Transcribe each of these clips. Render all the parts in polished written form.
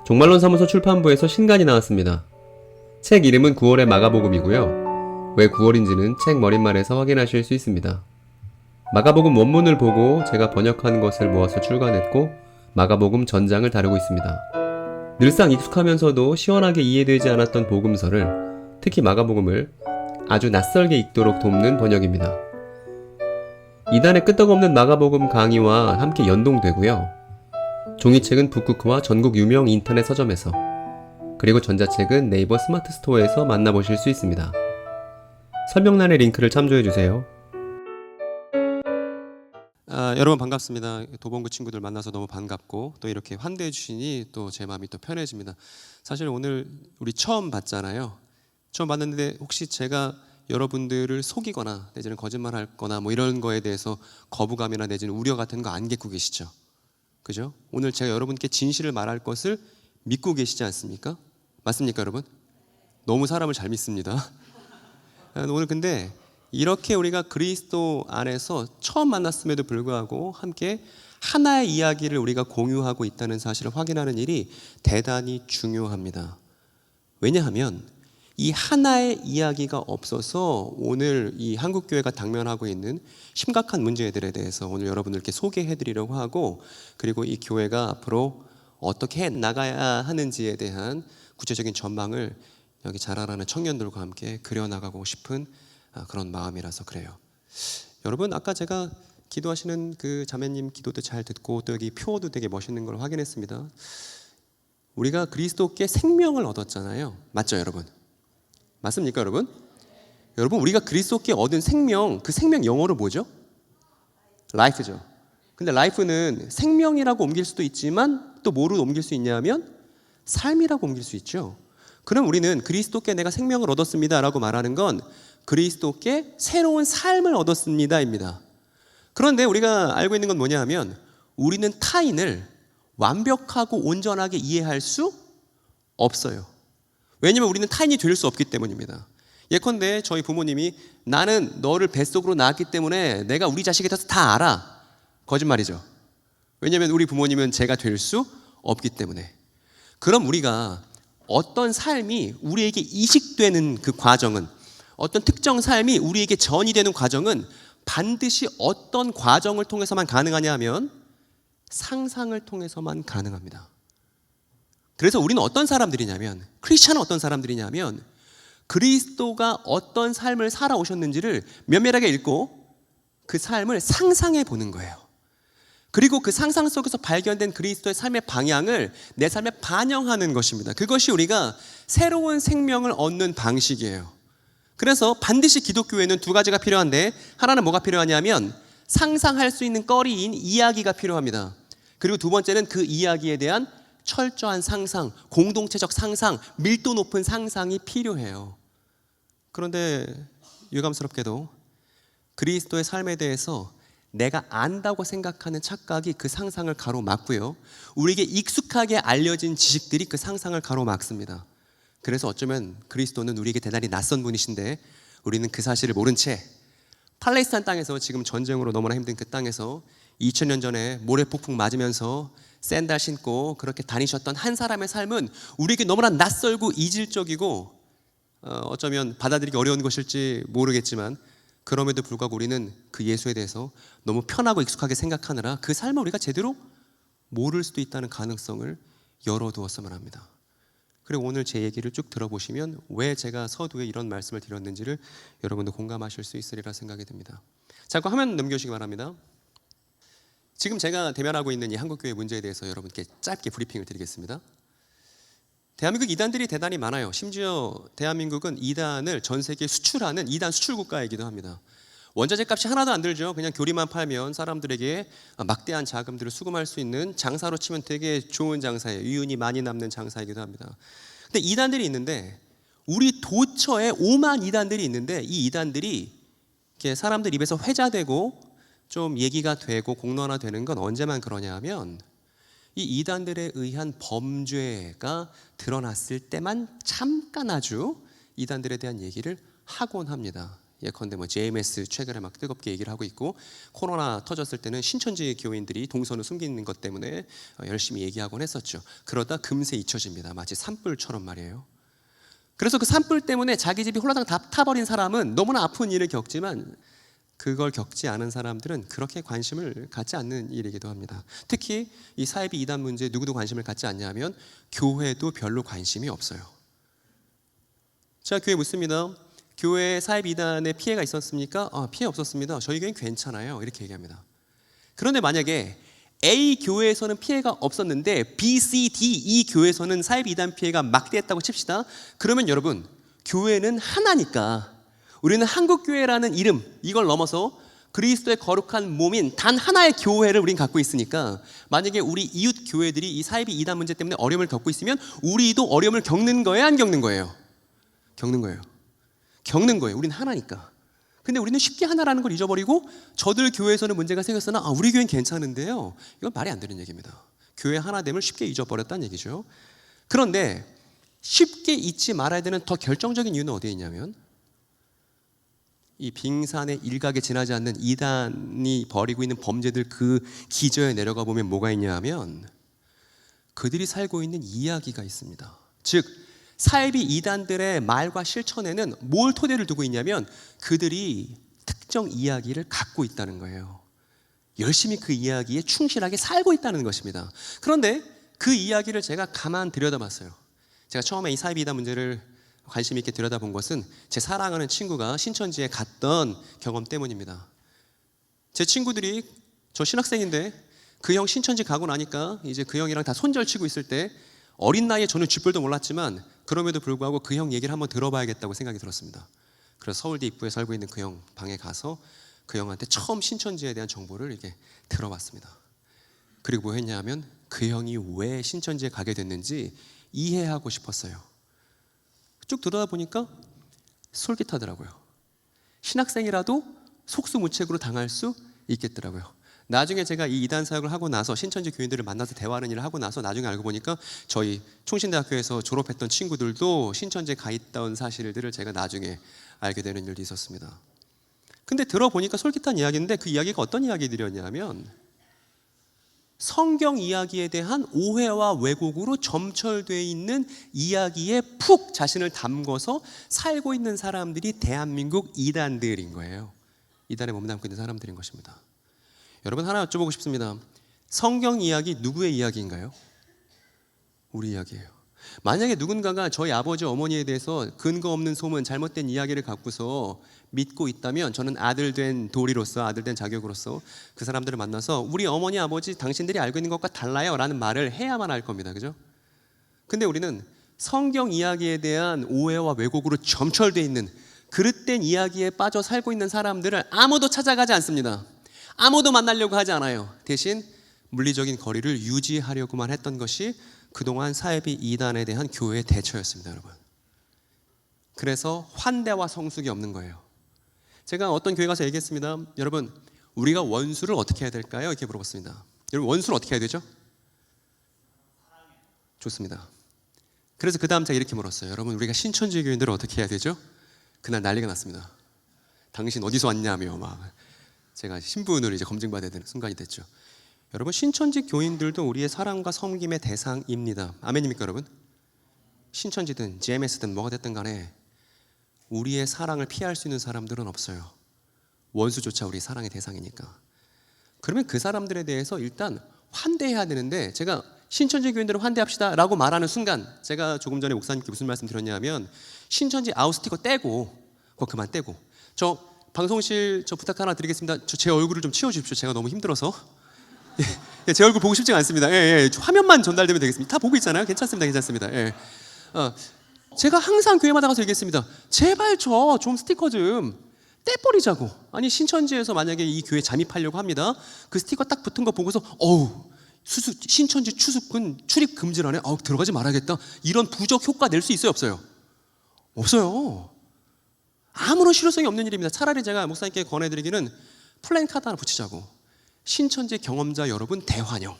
종말론 사무소 출판부에서 신간이 나왔습니다. 책 이름은 9월의 마가복음이고요. 왜 9월인지는 책 머릿말에서 확인하실 수 있습니다. 마가복음 원문을 보고 제가 번역한 것을 모아서 출간했고 마가복음 전장을 다루고 있습니다. 늘상 익숙하면서도 시원하게 이해되지 않았던 복음서를, 특히 마가복음을 아주 낯설게 읽도록 돕는 번역입니다. 이단의 끄떡없는 마가복음 강의와 함께 연동되고요. 종이책은 북쿠크와 전국 유명 인터넷 서점에서, 그리고 전자책은 네이버 스마트 스토어에서 만나보실 수 있습니다. 설명란의 링크를 참조해주세요. 여러분 반갑습니다. 도봉구 친구들 만나서 너무 반갑고 또 이렇게 환대해 주시니 또 제 마음이 또 편해집니다. 사실 오늘 우리 처음 봤잖아요. 처음 봤는데 혹시 제가 여러분들을 속이거나 내지는 거짓말할 거나 뭐 이런 거에 대해서 거부감이나 내지는 우려 같은 거 안 겪고 계시죠? 그죠? 오늘 제가 여러분께 진실을 말할 것을 믿고 계시지 않습니까? 맞습니까, 여러분? 너무 사람을 잘 믿습니다. 오늘 근데 이렇게 우리가 그리스도 안에서 처음 만났음에도 불구하고 함께 하나의 이야기를 우리가 공유하고 있다는 사실을 확인하는 일이 대단히 중요합니다. 왜냐하면 이 하나의 이야기가 없어서 오늘 이 한국교회가 당면하고 있는 심각한 문제들에 대해서 오늘 여러분들께 소개해드리려고 하고, 그리고 이 교회가 앞으로 어떻게 해 나가야 하는지에 대한 구체적인 전망을 여기 자라나는 청년들과 함께 그려나가고 싶은 그런 마음이라서 그래요. 여러분, 아까 제가 기도하시는 그 자매님 기도도 잘 듣고 또 여기 표어도 되게 멋있는 걸 확인했습니다. 우리가 그리스도께 생명을 얻었잖아요. 맞죠, 여러분? 맞습니까, 여러분? 여러분, 우리가 그리스도께 얻은 생명, 그 생명 영어로 뭐죠? life죠. 근데 life는 생명이라고 옮길 수도 있지만 또 뭐로 옮길 수 있냐면 삶이라고 옮길 수 있죠. 그럼 우리는 그리스도께 내가 생명을 얻었습니다 라고 말하는 건 그리스도께 새로운 삶을 얻었습니다입니다. 그런데 우리가 알고 있는 건 뭐냐 하면 우리는 타인을 완벽하고 온전하게 이해할 수 없어요. 왜냐하면 우리는 타인이 될 수 없기 때문입니다. 예컨대 저희 부모님이 나는 너를 뱃속으로 낳았기 때문에 내가 우리 자식에 대해서 다 알아. 거짓말이죠. 왜냐하면 우리 부모님은 제가 될 수 없기 때문에. 그럼 우리가 어떤 삶이 우리에게 이식되는 그 과정은, 어떤 특정 삶이 우리에게 전이 되는 과정은 반드시 어떤 과정을 통해서만 가능하냐 하면 상상을 통해서만 가능합니다. 그래서 우리는 어떤 사람들이냐면, 크리스찬은 어떤 사람들이냐면 그리스도가 어떤 삶을 살아오셨는지를 면밀하게 읽고 그 삶을 상상해 보는 거예요. 그리고 그 상상 속에서 발견된 그리스도의 삶의 방향을 내 삶에 반영하는 것입니다. 그것이 우리가 새로운 생명을 얻는 방식이에요. 그래서 반드시 기독교에는 두 가지가 필요한데, 하나는 뭐가 필요하냐면 상상할 수 있는 거리인 이야기가 필요합니다. 그리고 두 번째는 그 이야기에 대한 철저한 상상, 공동체적 상상, 밀도 높은 상상이 필요해요. 그런데 유감스럽게도 그리스도의 삶에 대해서 내가 안다고 생각하는 착각이 그 상상을 가로막고요, 우리에게 익숙하게 알려진 지식들이 그 상상을 가로막습니다. 그래서 어쩌면 그리스도는 우리에게 대단히 낯선 분이신데 우리는 그 사실을 모른 채 팔레스타인 땅에서, 지금 전쟁으로 너무나 힘든 그 땅에서 2000년 전에 모래폭풍 맞으면서 샌들 신고 그렇게 다니셨던 한 사람의 삶은 우리에게 너무나 낯설고 이질적이고 어쩌면 받아들이기 어려운 것일지 모르겠지만, 그럼에도 불구하고 우리는 그 예수에 대해서 너무 편하고 익숙하게 생각하느라 그 삶을 우리가 제대로 모를 수도 있다는 가능성을 열어두었으면 합니다. 그리고 오늘 제 얘기를 쭉 들어보시면 왜 제가 서두에 이런 말씀을 드렸는지를 여러분도 공감하실 수 있으리라 생각이 듭니다. 잠깐 화면 넘겨주시기 바랍니다. 지금 제가 대면하고 있는 이 한국교회 문제에 대해서 여러분께 짧게 브리핑을 드리겠습니다. 대한민국 이단들이 대단히 많아요. 심지어 대한민국은 이단을 전 세계에 수출하는 이단 수출 국가이기도 합니다. 원자재 값이 하나도 안 들죠. 그냥 교리만 팔면 사람들에게 막대한 자금들을 수금할 수 있는, 장사로 치면 되게 좋은 장사예요. 이윤이 많이 남는 장사이기도 합니다. 근데 이단들이 있는데, 우리 도처에 오만 이단들이 있는데, 이 이단들이 이렇게 사람들 입에서 회자되고 좀 얘기가 되고 공론화되는 건 언제만 그러냐 하면 이 이단들에 의한 범죄가 드러났을 때만 잠깐 아주 이단들에 대한 얘기를 하곤 합니다. 예컨대 JMS 최근에 막 뜨겁게 얘기를 하고 있고, 코로나 터졌을 때는 신천지 교인들이 동선을 숨기는 것 때문에 열심히 얘기하곤 했었죠. 그러다 금세 잊혀집니다. 마치 산불처럼 말이에요. 그래서 그 산불 때문에 자기 집이 홀라당 다 타버린 사람은 너무나 아픈 일을 겪지만, 그걸 겪지 않은 사람들은 그렇게 관심을 갖지 않는 일이기도 합니다. 특히 이 사이비 이단 문제에 누구도 관심을 갖지 않냐면 교회도 별로 관심이 없어요. 자, 교회 묻습니다. 교회에 사이비 이단의 피해가 있었습니까? 피해 없었습니다. 저희 교회는 괜찮아요. 이렇게 얘기합니다. 그런데 만약에 A 교회에서는 피해가 없었는데 B, C, D, E 교회에서는 사이비 이단 피해가 막대했다고 칩시다. 그러면 여러분, 교회는 하나니까, 우리는 한국교회라는 이름, 이걸 넘어서 그리스도의 거룩한 몸인 단 하나의 교회를 우린 갖고 있으니까, 만약에 우리 이웃 교회들이 이 사이비 이단 문제 때문에 어려움을 겪고 있으면 우리도 어려움을 겪는 거예요, 안 겪는 거예요? 겪는 거예요. 겪는 거예요. 우린 하나니까. 근데 우리는 쉽게 하나라는 걸 잊어버리고, 저들 교회에서는 문제가 생겼으나 우리 교회는 괜찮은데요. 이건 말이 안 되는 얘기입니다. 교회 하나됨을 쉽게 잊어버렸다는 얘기죠. 그런데 쉽게 잊지 말아야 되는 더 결정적인 이유는 어디에 있냐면, 이 빙산의 일각에 지나지 않는 이단이 벌이고 있는 범죄들 그 기저에 내려가 보면 뭐가 있냐 하면, 그들이 살고 있는 이야기가 있습니다. 즉 사이비 이단들의 말과 실천에는 뭘 토대를 두고 있냐면, 그들이 특정 이야기를 갖고 있다는 거예요. 열심히 그 이야기에 충실하게 살고 있다는 것입니다. 그런데 그 이야기를 제가 가만 들여다봤어요. 제가 처음에 이 사이비 이단 문제를 관심 있게 들여다본 것은 제 사랑하는 친구가 신천지에 갔던 경험 때문입니다. 제 친구들이, 저 신학생인데 그 형 신천지 가고 나니까 이제 그 형이랑 다 손절치고 있을 때, 어린 나이에 저는 쥐뿔도 몰랐지만 그럼에도 불구하고 그 형 얘기를 한번 들어봐야겠다고 생각이 들었습니다. 그래서 서울대 입구에 살고 있는 그 형 방에 가서 그 형한테 처음 신천지에 대한 정보를 이렇게 들어봤습니다. 그리고 뭐 했냐 하면, 그 형이 왜 신천지에 가게 됐는지 이해하고 싶었어요. 쭉 들어다 보니까 솔깃하더라고요. 신학생이라도 속수무책으로 당할 수 있겠더라고요. 나중에 제가 이 이단 사역을 하고 나서 신천지 교인들을 만나서 대화하는 일을 하고 나서 나중에 알고 보니까 저희 총신대학교에서 졸업했던 친구들도 신천지에 가 있던 사실들을 제가 나중에 알게 되는 일도 있었습니다. 근데 들어보니까 솔깃한 이야기인데, 그 이야기가 어떤 이야기들이었냐면, 성경 이야기에 대한 오해와 왜곡으로 점철되어 있는 이야기에 푹 자신을 담궈서 살고 있는 사람들이 대한민국 이단들인 거예요. 이단에 몸담고 있는 사람들인 것입니다. 여러분, 하나 여쭤보고 싶습니다. 성경 이야기 누구의 이야기인가요? 우리 이야기예요. 만약에 누군가가 저희 아버지 어머니에 대해서 근거 없는 소문, 잘못된 이야기를 갖고서 믿고 있다면, 저는 아들 된 도리로서, 아들 된 자격으로서 그 사람들을 만나서 우리 어머니 아버지 당신들이 알고 있는 것과 달라요 라는 말을 해야만 할 겁니다. 그죠? 근데 우리는 성경 이야기에 대한 오해와 왜곡으로 점철되어 있는 그릇된 이야기에 빠져 살고 있는 사람들을 아무도 찾아가지 않습니다. 아무도 만나려고 하지 않아요. 대신 물리적인 거리를 유지하려고만 했던 것이 그동안 사이비 이단에 대한 교회의 대처였습니다, 여러분. 그래서 환대와 성숙이 없는 거예요. 제가 어떤 교회 가서 얘기했습니다. 여러분, 우리가 원수를 어떻게 해야 될까요? 이렇게 물어봤습니다. 여러분, 원수를 어떻게 해야 되죠? 좋습니다. 그래서 그 다음 제가 이렇게 물었어요. 여러분, 우리가 신천지 교인들을 어떻게 해야 되죠? 그날 난리가 났습니다. 당신 어디서 왔냐며 막 제가 신분을 이제 검증받아야 되는 순간이 됐죠. 여러분, 신천지 교인들도 우리의 사랑과 섬김의 대상입니다. 아멘입니까, 여러분? 신천지든 GMS든 뭐가 됐든 간에 우리의 사랑을 피할 수 있는 사람들은 없어요. 원수조차 우리 사랑의 대상이니까. 그러면 그 사람들에 대해서 일단 환대해야 되는데, 제가 신천지 교인들을 환대합시다 라고 말하는 순간, 제가 조금 전에 목사님께 무슨 말씀 드렸냐면, 신천지 아웃스티커 떼고, 그거 그만 떼고, 저 방송실 저 부탁 하나 드리겠습니다. 제 얼굴을 좀 치워주십시오. 제가 너무 힘들어서. 제 얼굴 보고 싶지가 않습니다. 화면만 전달되면 되겠습니다. 다 보고 있잖아요. 괜찮습니다. 괜찮습니다. 제가 항상 교회마다 가서 얘기했습니다. 제발 저 좀 스티커 좀 떼버리자고. 아니, 신천지에서 만약에 이 교회 잠입하려고 합니다. 그 스티커 딱 붙은 거 보고서 신천지 추수꾼 출입 금지라네. 들어가지 말아야겠다. 이런 부적 효과 낼 수 있어요, 없어요? 없어요. 아무런 실효성이 없는 일입니다. 차라리 제가 목사님께 권해드리기는 플랜카드 하나 붙이자고. 신천지 경험자 여러분 대환영.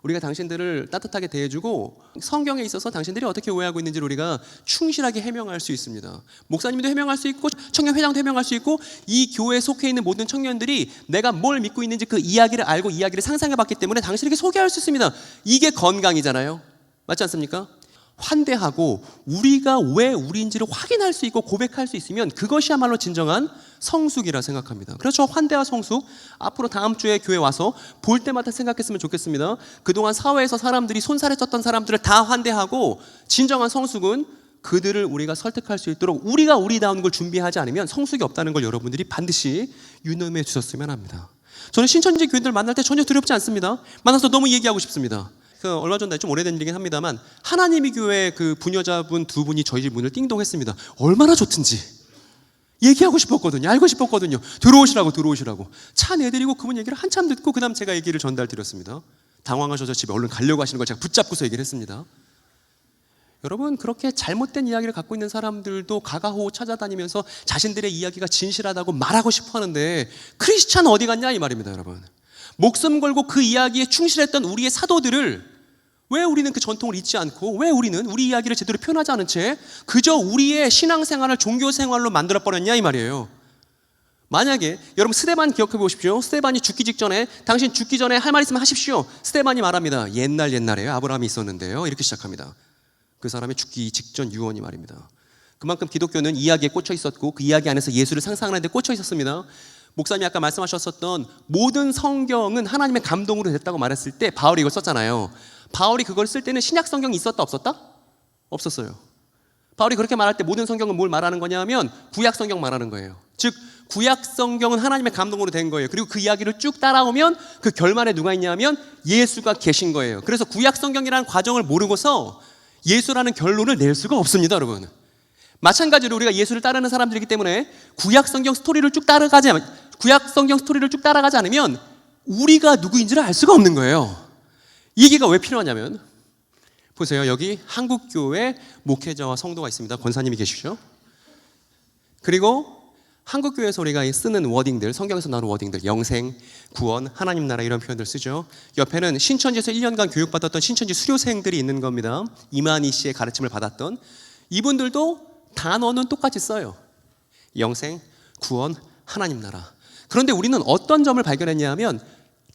우리가 당신들을 따뜻하게 대해주고 성경에 있어서 당신들이 어떻게 오해하고 있는지를 우리가 충실하게 해명할 수 있습니다. 목사님도 해명할 수 있고 청년회장도 해명할 수 있고 이 교회에 속해 있는 모든 청년들이 내가 뭘 믿고 있는지 그 이야기를 알고 이야기를 상상해봤기 때문에 당신에게 소개할 수 있습니다. 이게 건강이잖아요. 맞지 않습니까? 환대하고 우리가 왜 우리인지를 확인할 수 있고 고백할 수 있으면 그것이야말로 진정한 성숙이라 생각합니다. 그래서 저 환대와 성숙 앞으로 다음 주에 교회 와서 볼 때마다 생각했으면 좋겠습니다. 그동안 사회에서 사람들이 손살에 쪘던 사람들을 다 환대하고 진정한 성숙은 그들을 우리가 설득할 수 있도록 우리가 우리다운 걸 준비하지 않으면 성숙이 없다는 걸 여러분들이 반드시 유념해 주셨으면 합니다. 저는 신천지 교인들 만날 때 전혀 두렵지 않습니다. 만나서 너무 얘기하고 싶습니다. 얼마 전에 좀 오래된 일이긴 합니다만 하나님의 교회 그 부녀자분 두 분이 저희 집 문을 띵동했습니다. 얼마나 좋든지 얘기하고 싶었거든요. 알고 싶었거든요. 들어오시라고 차 내드리고 그분 얘기를 한참 듣고 그 다음 제가 얘기를 전달드렸습니다. 당황하셔서 집에 얼른 가려고 하시는 걸 제가 붙잡고서 얘기를 했습니다. 여러분 그렇게 잘못된 이야기를 갖고 있는 사람들도 가가호호 찾아다니면서 자신들의 이야기가 진실하다고 말하고 싶어 하는데 크리스찬 어디 갔냐 이 말입니다. 여러분 목숨 걸고 그 이야기에 충실했던 우리의 사도들을 왜 우리는 그 전통을 잊지 않고 왜 우리는 우리 이야기를 제대로 표현하지 않은 채 그저 우리의 신앙생활을 종교생활로 만들어버렸냐 이 말이에요. 만약에 여러분 스데반 기억해 보십시오. 스데반이 죽기 직전에 당신 죽기 전에 할 말 있으면 하십시오. 스데반이 말합니다. 옛날에 아브라함이 있었는데요. 이렇게 시작합니다. 그 사람이 죽기 직전 유언이 말입니다. 그만큼 기독교는 이야기에 꽂혀 있었고 그 이야기 안에서 예수를 상상하는 데 꽂혀 있었습니다. 목사님이 아까 말씀하셨었던 모든 성경은 하나님의 감동으로 됐다고 말했을 때 바울이 이걸 썼잖아요. 바울이 그걸 쓸 때는 신약 성경이 있었다 없었다? 없었어요. 바울이 그렇게 말할 때 모든 성경은 뭘 말하는 거냐 하면 구약 성경 말하는 거예요. 즉 구약 성경은 하나님의 감동으로 된 거예요. 그리고 그 이야기를 쭉 따라오면 그 결말에 누가 있냐 하면 예수가 계신 거예요. 그래서 구약 성경이라는 과정을 모르고서 예수라는 결론을 낼 수가 없습니다. 여러분 마찬가지로 우리가 예수를 따르는 사람들이기 때문에 구약 성경 스토리를 쭉 따라가지 않으면 우리가 누구인지를 알 수가 없는 거예요. 이 얘기가 왜 필요하냐면 보세요. 여기 한국교회 목회자와 성도가 있습니다. 권사님이 계시죠. 그리고 한국교회에서 우리가 쓰는 워딩들, 성경에서 나오는 워딩들, 영생, 구원, 하나님 나라 이런 표현들 쓰죠. 옆에는 신천지에서 1년간 교육받았던 신천지 수료생들이 있는 겁니다. 이만희 씨의 가르침을 받았던 이분들도 단어는 똑같이 써요. 영생, 구원, 하나님 나라. 그런데 우리는 어떤 점을 발견했냐 하면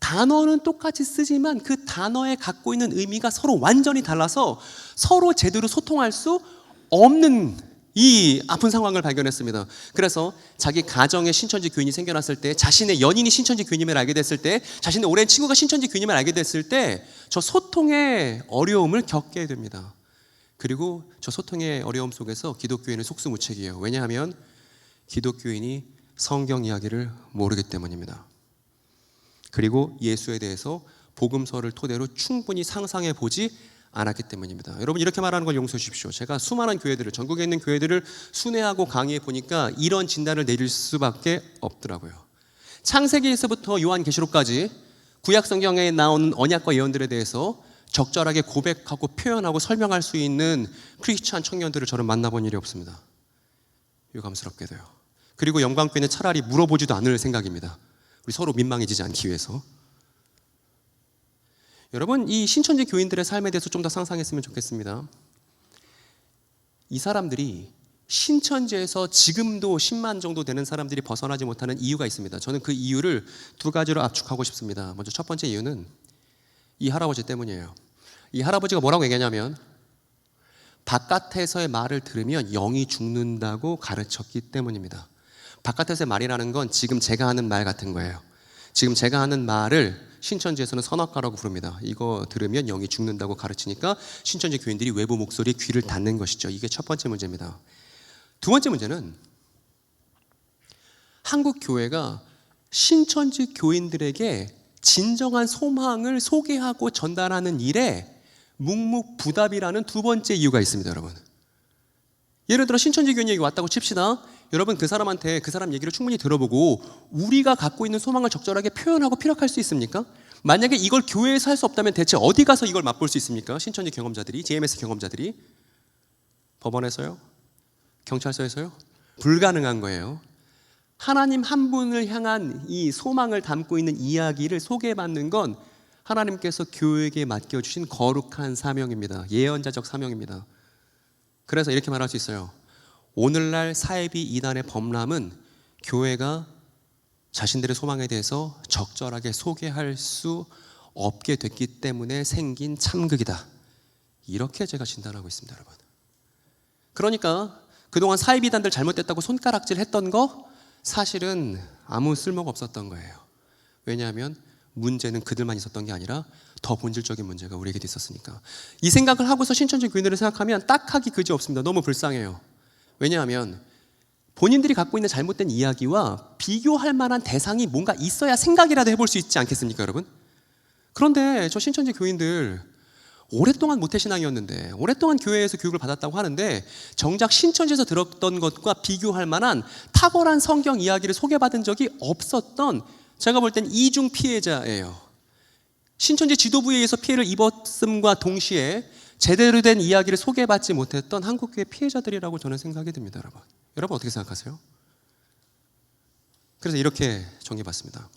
단어는 똑같이 쓰지만 그 단어에 갖고 있는 의미가 서로 완전히 달라서 서로 제대로 소통할 수 없는 이 아픈 상황을 발견했습니다. 그래서 자기 가정에 신천지 교인이 생겨났을 때 자신의 연인이 신천지 교인임을 알게 됐을 때 자신의 오랜 친구가 신천지 교인임을 알게 됐을 때 저 소통의 어려움을 겪게 됩니다. 그리고 저 소통의 어려움 속에서 기독교인은 속수무책이에요. 왜냐하면 기독교인이 성경 이야기를 모르기 때문입니다. 그리고 예수에 대해서 복음서를 토대로 충분히 상상해 보지 않았기 때문입니다. 여러분 이렇게 말하는 걸 용서해 주십시오. 제가 수많은 교회들을 전국에 있는 교회들을 순회하고 강의해 보니까 이런 진단을 내릴 수밖에 없더라고요. 창세기에서부터 요한계시록까지 구약 성경에 나오는 언약과 예언들에 대해서 적절하게 고백하고 표현하고 설명할 수 있는 크리스찬 청년들을 저는 만나본 일이 없습니다. 유감스럽게도요. 그리고 영광교회는 차라리 물어보지도 않을 생각입니다. 우리 서로 민망해지지 않기 위해서. 여러분 이 신천지 교인들의 삶에 대해서 좀 더 상상했으면 좋겠습니다. 이 사람들이 신천지에서 지금도 10만 정도 되는 사람들이 벗어나지 못하는 이유가 있습니다. 저는 그 이유를 두 가지로 압축하고 싶습니다. 먼저 첫 번째 이유는 이 할아버지 때문이에요. 이 할아버지가 뭐라고 얘기하냐면 바깥에서의 말을 들으면 영이 죽는다고 가르쳤기 때문입니다. 바깥에서의 말이라는 건 지금 제가 하는 말 같은 거예요. 지금 제가 하는 말을 신천지에서는 선악과라고 부릅니다. 이거 들으면 영이 죽는다고 가르치니까 신천지 교인들이 외부 목소리에 귀를 닫는 것이죠. 이게 첫 번째 문제입니다. 두 번째 문제는 한국 교회가 신천지 교인들에게 진정한 소망을 소개하고 전달하는 일에 묵묵부답이라는 두 번째 이유가 있습니다. 여러분 예를 들어 신천지 교인 얘기 왔다고 칩시다. 여러분 그 사람한테 그 사람 얘기를 충분히 들어보고 우리가 갖고 있는 소망을 적절하게 표현하고 피력할 수 있습니까? 만약에 이걸 교회에서 할 수 없다면 대체 어디 가서 이걸 맛볼 수 있습니까? 신천지 경험자들이, JMS 경험자들이. 법원에서요? 경찰서에서요? 불가능한 거예요. 하나님 한 분을 향한 이 소망을 담고 있는 이야기를 소개받는 건 하나님께서 교회에게 맡겨주신 거룩한 사명입니다. 예언자적 사명입니다. 그래서 이렇게 말할 수 있어요. 오늘날 사이비 이단의 범람은 교회가 자신들의 소망에 대해서 적절하게 소개할 수 없게 됐기 때문에 생긴 참극이다. 이렇게 제가 진단하고 있습니다, 여러분. 그러니까 그동안 사이비 이단들 잘못됐다고 손가락질 했던 거 사실은 아무 쓸모가 없었던 거예요. 왜냐하면 문제는 그들만 있었던 게 아니라 더 본질적인 문제가 우리에게도 있었으니까. 이 생각을 하고서 신천지 교인들을 생각하면 딱하기 그지없습니다. 너무 불쌍해요. 왜냐하면 본인들이 갖고 있는 잘못된 이야기와 비교할 만한 대상이 뭔가 있어야 생각이라도 해볼 수 있지 않겠습니까, 여러분? 그런데 저 신천지 교인들 오랫동안 모태신앙이었는데, 오랫동안 교회에서 교육을 받았다고 하는데 정작 신천지에서 들었던 것과 비교할 만한 탁월한 성경 이야기를 소개받은 적이 없었던, 제가 볼 땐 이중 피해자예요. 신천지 지도부에 의해서 피해를 입었음과 동시에 제대로 된 이야기를 소개받지 못했던 한국교회 피해자들이라고 저는 생각이 듭니다, 여러분. 여러분 어떻게 생각하세요? 그래서 이렇게 정리해봤습니다.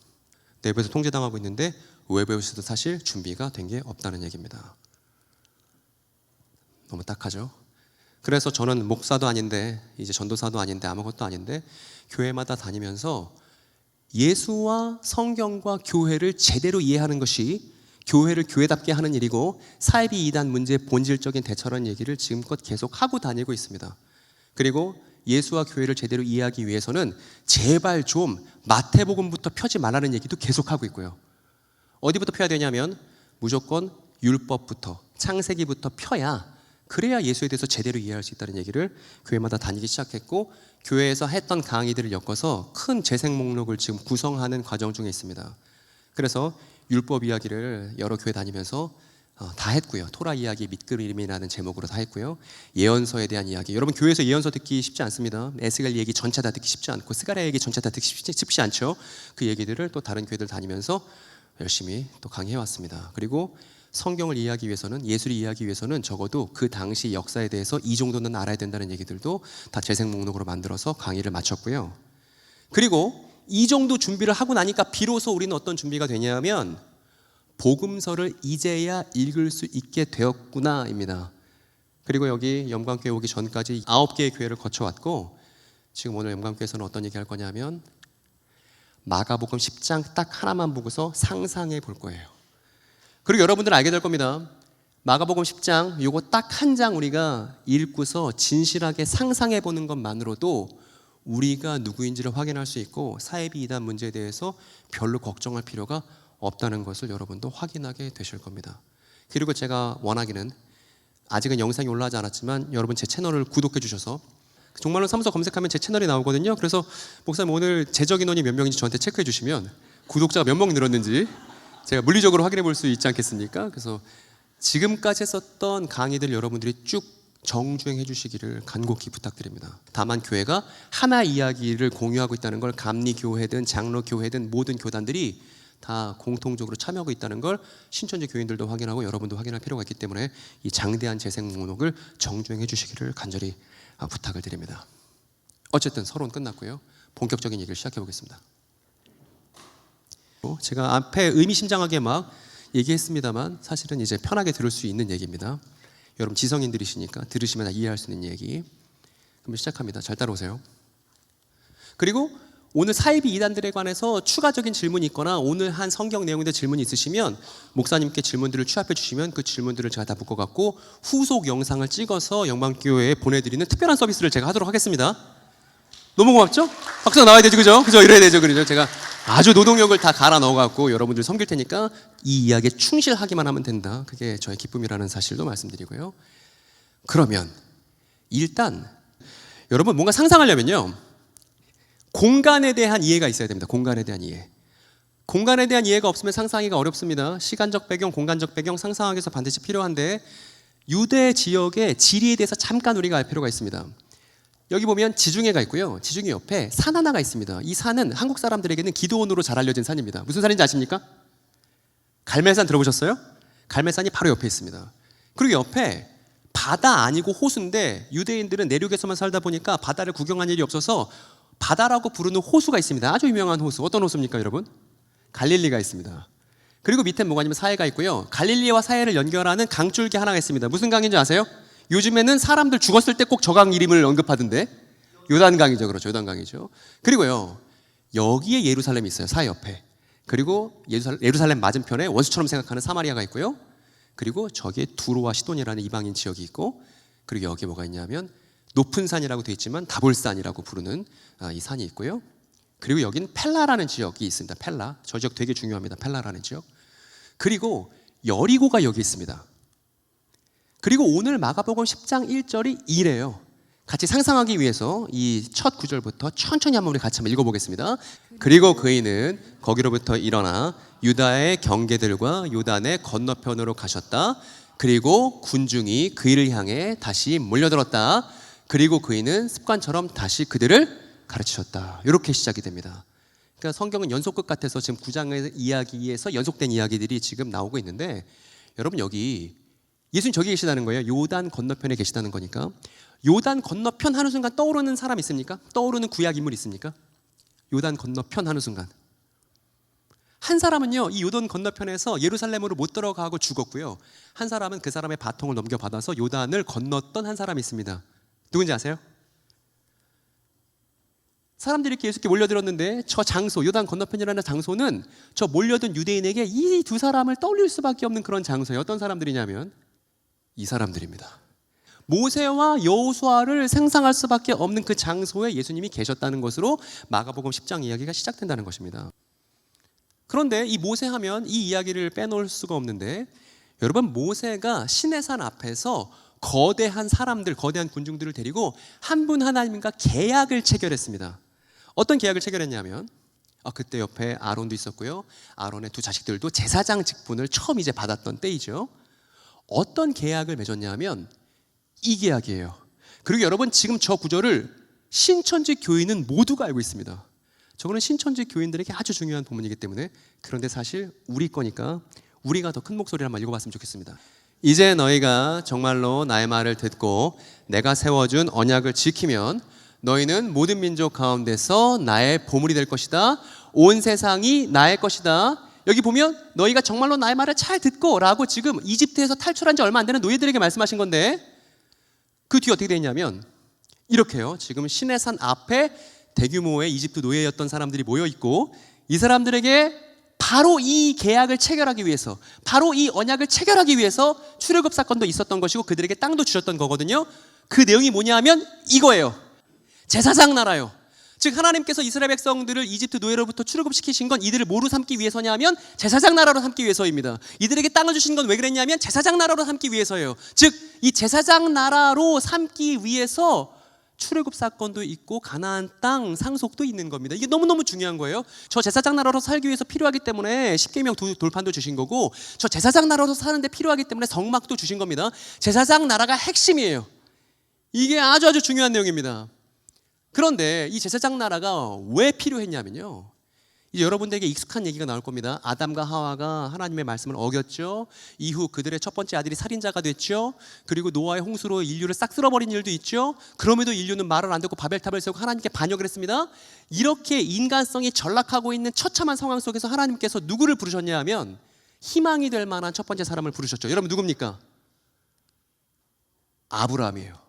내부에서 통제당하고 있는데 외부에서도 사실 준비가 된 게 없다는 얘기입니다. 너무 딱하죠? 그래서 저는 목사도 아닌데, 이제 전도사도 아닌데, 아무것도 아닌데 교회마다 다니면서 예수와 성경과 교회를 제대로 이해하는 것이 교회를 교회답게 하는 일이고 사이비 이단 문제의 본질적인 대처라는 얘기를 지금껏 계속 하고 다니고 있습니다. 그리고 예수와 교회를 제대로 이해하기 위해서는 제발 좀 마태복음부터 펴지 말라는 얘기도 계속하고 있고요. 어디부터 펴야 되냐면 무조건 율법부터, 창세기부터 펴야, 그래야 예수에 대해서 제대로 이해할 수 있다는 얘기를 교회마다 다니기 시작했고, 교회에서 했던 강의들을 엮어서 큰 재생 목록을 지금 구성하는 과정 중에 있습니다. 그래서 율법 이야기를 여러 교회 다니면서 다 했고요. 토라 이야기 밑그림이라는 제목으로 다 했고요. 예언서에 대한 이야기, 여러분 교회에서 예언서 듣기 쉽지 않습니다. 에스겔 얘기 전체 다 듣기 쉽지 않고 스가랴 얘기 전체 다 듣기 쉽지 않죠. 그 얘기들을 또 다른 교회들 다니면서 열심히 또 강의해 왔습니다. 그리고 성경을 이해하기 위해서는, 예수를 이해하기 위해서는 적어도 그 당시 역사에 대해서 이 정도는 알아야 된다는 얘기들도 다 재생 목록으로 만들어서 강의를 마쳤고요. 그리고 이 정도 준비를 하고 나니까 비로소 우리는 어떤 준비가 되냐면 복음서를 이제야 읽을 수 있게 되었구나입니다. 그리고 여기 영광교회 오기 전까지 9개의 교회를 거쳐왔고, 지금 오늘 영광교회에서는 어떤 얘기 할 거냐면 마가복음 10장 딱 하나만 보고서 상상해 볼 거예요. 그리고 여러분들은 알게 될 겁니다. 마가복음 10장 요거 딱 한 장 우리가 읽고서 진실하게 상상해 보는 것만으로도 우리가 누구인지를 확인할 수 있고 사이비 이단 문제에 대해서 별로 걱정할 필요가 없다는 것을 여러분도 확인하게 되실 겁니다. 그리고 제가 원하기는, 아직은 영상이 올라가지 않았지만 여러분 제 채널을 구독해 주셔서, 종말론 사무소 검색하면 제 채널이 나오거든요. 그래서 목사님 오늘 재적 인원이 몇 명인지 저한테 체크해 주시면 구독자가 몇 명 늘었는지 제가 물리적으로 확인해 볼 수 있지 않겠습니까? 그래서 지금까지 했었던 강의들 여러분들이 쭉 정주행해 주시기를 간곡히 부탁드립니다. 다만 교회가 하나 이야기를 공유하고 있다는 걸 감리교회든 장로교회든 모든 교단들이 다 공통적으로 참여하고 있다는 걸 신천지 교인들도 확인하고 여러분도 확인할 필요가 있기 때문에 이 장대한 재생 목록을 정주행해 주시기를 간절히 부탁을 드립니다. 어쨌든 서론은 끝났고요. 본격적인 얘기를 시작해 보겠습니다. 제가 앞에 의미심장하게 막 얘기했습니다만 사실은 이제 편하게 들을 수 있는 얘기입니다. 여러분 지성인들이시니까 들으시면 다 이해할 수 있는 얘기. 그럼 시작합니다. 잘 따라오세요. 그리고 오늘 사이비 이단들에 관해서 추가적인 질문이 있거나 오늘 한 성경 내용에 대한 질문이 있으시면 목사님께 질문들을 취합해 주시면 그 질문들을 제가 다 묶어갖고 후속 영상을 찍어서 영광교회에 보내드리는 특별한 서비스를 제가 하도록 하겠습니다. 너무 고맙죠? 박수가 나와야 되죠, 그죠? 그죠? 이래야 되죠, 그죠? 제가 아주 노동력을 다 갈아 넣어갖고 여러분들 섬길 테니까 이 이야기에 충실하기만 하면 된다. 그게 저의 기쁨이라는 사실도 말씀드리고요. 그러면 일단 여러분 뭔가 상상하려면요, 공간에 대한 이해가 있어야 됩니다. 공간에 대한 이해. 공간에 대한 이해가 없으면 상상하기가 어렵습니다. 시간적 배경, 공간적 배경 상상하기 위해서 반드시 필요한데 유대 지역의 지리에 대해서 잠깐 우리가 알 필요가 있습니다. 여기 보면 지중해가 있고요. 지중해 옆에 산 하나가 있습니다. 이 산은 한국 사람들에게는 기도원으로 잘 알려진 산입니다. 무슨 산인지 아십니까? 갈멜산 들어보셨어요? 갈멜산이 바로 옆에 있습니다. 그리고 옆에 바다 아니고 호수인데 유대인들은 내륙에서만 살다 보니까 바다를 구경한 일이 없어서 바다라고 부르는 호수가 있습니다. 아주 유명한 호수. 어떤 호수입니까, 여러분? 갈릴리가 있습니다. 그리고 밑에 뭐가 있냐면 사해가 있고요. 갈릴리와 사해를 연결하는 강줄기 하나가 있습니다. 무슨 강인지 아세요? 요즘에는 사람들 죽었을 때 꼭 저 강 이름을 언급하던데 요단강이죠. 그렇죠. 요단강이죠. 그리고요. 여기에 예루살렘이 있어요. 사해 옆에. 그리고 예루살렘 맞은편에 원수처럼 생각하는 사마리아가 있고요. 그리고 저기에 두로와 시돈이라는 이방인 지역이 있고, 그리고 여기에 뭐가 있냐면 높은 산이라고 되어 있지만 다볼산이라고 부르는 이 산이 있고요. 그리고 여기는 펠라라는 지역이 있습니다. 펠라. 저 지역 되게 중요합니다. 펠라라는 지역. 그리고 여리고가 여기 있습니다. 그리고 오늘 마가복음 10장 1절이 이래요. 같이 상상하기 위해서 이 첫 구절부터 천천히 한번 우리 같이 한번 읽어보겠습니다. 그리고 그이는 거기로부터 일어나 유다의 경계들과 요단의 건너편으로 가셨다. 그리고 군중이 그이를 향해 다시 몰려들었다. 그리고 그이는 습관처럼 다시 그들을 가르치셨다. 이렇게 시작이 됩니다. 그러니까 성경은 연속극 같아서 지금 9장의 이야기에서 연속된 이야기들이 지금 나오고 있는데, 여러분 여기 예수님 저기 계시다는 거예요. 요단 건너편에 계시다는 거니까. 요단 건너편 하는 순간 떠오르는 사람 있습니까? 떠오르는 구약 인물 있습니까? 요단 건너편 하는 순간 한 사람은요, 이 요단 건너편에서 예루살렘으로 못 들어가고 죽었고요. 한 사람은 그 사람의 바통을 넘겨받아서 요단을 건넜던 한 사람이 있습니다. 누군지 아세요? 사람들이 이렇게 예수께 몰려들었는데 저 장소, 요단 건너편이라는 장소는 저 몰려든 유대인에게 이 두 사람을 떠올릴 수밖에 없는 그런 장소예요. 어떤 사람들이냐면 이 사람들입니다. 모세와 여호수아를 상상할 수밖에 없는 그 장소에 예수님이 계셨다는 것으로 마가복음 10장 이야기가 시작된다는 것입니다. 그런데 이 모세 하면 이 이야기를 빼놓을 수가 없는데, 여러분 모세가 시내산 앞에서 거대한 사람들, 거대한 군중들을 데리고 한 분 하나님과 계약을 체결했습니다. 어떤 계약을 체결했냐면 그때 옆에 아론도 있었고요. 아론의 두 자식들도 제사장 직분을 처음 이제 받았던 때이죠. 어떤 계약을 맺었냐면 이 계약이에요. 그리고 여러분 지금 저 구절을 신천지 교인은 모두가 알고 있습니다. 저거는 신천지 교인들에게 아주 중요한 본문이기 때문에, 그런데 사실 우리 거니까 우리가 더 큰 목소리로 한번 읽어봤으면 좋겠습니다. 이제 너희가 정말로 나의 말을 듣고 내가 세워준 언약을 지키면 너희는 모든 민족 가운데서 나의 보물이 될 것이다. 온 세상이 나의 것이다. 여기 보면 너희가 정말로 나의 말을 잘 듣고 라고 지금 이집트에서 탈출한 지 얼마 안 되는 노예들에게 말씀하신 건데, 그 뒤에 어떻게 되냐면 이렇게요. 지금 시내산 앞에 대규모의 이집트 노예였던 사람들이 모여 있고, 이 사람들에게 바로 이 계약을 체결하기 위해서, 바로 이 언약을 체결하기 위해서 출애굽 사건도 있었던 것이고 그들에게 땅도 주셨던 거거든요. 그 내용이 뭐냐면 이거예요. 제사장 나라요. 즉 하나님께서 이스라엘 백성들을 이집트 노예로부터 출애굽시키신 건 이들을 뭐로 삼기 위해서냐면 제사장 나라로 삼기 위해서입니다. 이들에게 땅을 주신 건 왜 그랬냐면 제사장 나라로 삼기 위해서예요. 즉 이 제사장 나라로 삼기 위해서 출애굽 사건도 있고 가나안 땅 상속도 있는 겁니다. 이게 너무너무 중요한 거예요. 저 제사장 나라로 살기 위해서 필요하기 때문에 십계명 돌판도 주신 거고, 저 제사장 나라로 사는데 필요하기 때문에 성막도 주신 겁니다. 제사장 나라가 핵심이에요. 이게 아주 중요한 내용입니다. 그런데 이 제사장 나라가 왜 필요했냐면요, 이제 여러분들에게 익숙한 얘기가 나올 겁니다. 아담과 하와가 하나님의 말씀을 어겼죠. 이후 그들의 첫 번째 아들이 살인자가 됐죠. 그리고 노아의 홍수로 인류를 싹 쓸어버린 일도 있죠. 그럼에도 인류는 말을 안 듣고 바벨탑을 세우고 하나님께 반역을 했습니다. 이렇게 인간성이 전락하고 있는 처참한 상황 속에서 하나님께서 누구를 부르셨냐 하면 희망이 될 만한 첫 번째 사람을 부르셨죠. 여러분 누굽니까? 아브라함이에요.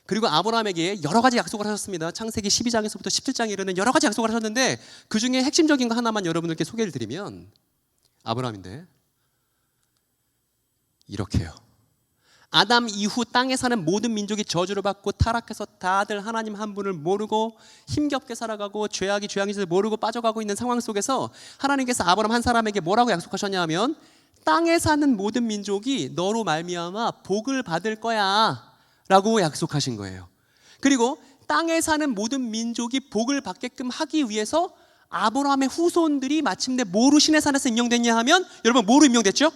그리고 아브라함에게 여러 가지 약속을 하셨습니다. 창세기 12장에서부터 17장에 이르는 여러 가지 약속을 하셨는데, 그 중에 핵심적인 거 하나만 여러분들께 소개를 드리면 아브라함인데 이렇게요. 아담 이후 땅에 사는 모든 민족이 저주를 받고 타락해서 다들 하나님 한 분을 모르고 힘겹게 살아가고 죄악이 죄악인지를 모르고 빠져가고 있는 상황 속에서 하나님께서 아브라함 한 사람에게 뭐라고 약속하셨냐 하면 땅에 사는 모든 민족이 너로 말미암아 복을 받을 거야 라고 약속하신 거예요. 그리고 땅에 사는 모든 민족이 복을 받게끔 하기 위해서 아브라함의 후손들이 마침내 뭐로 시내산에서 임명됐냐 하면, 여러분 뭐로 임명됐죠?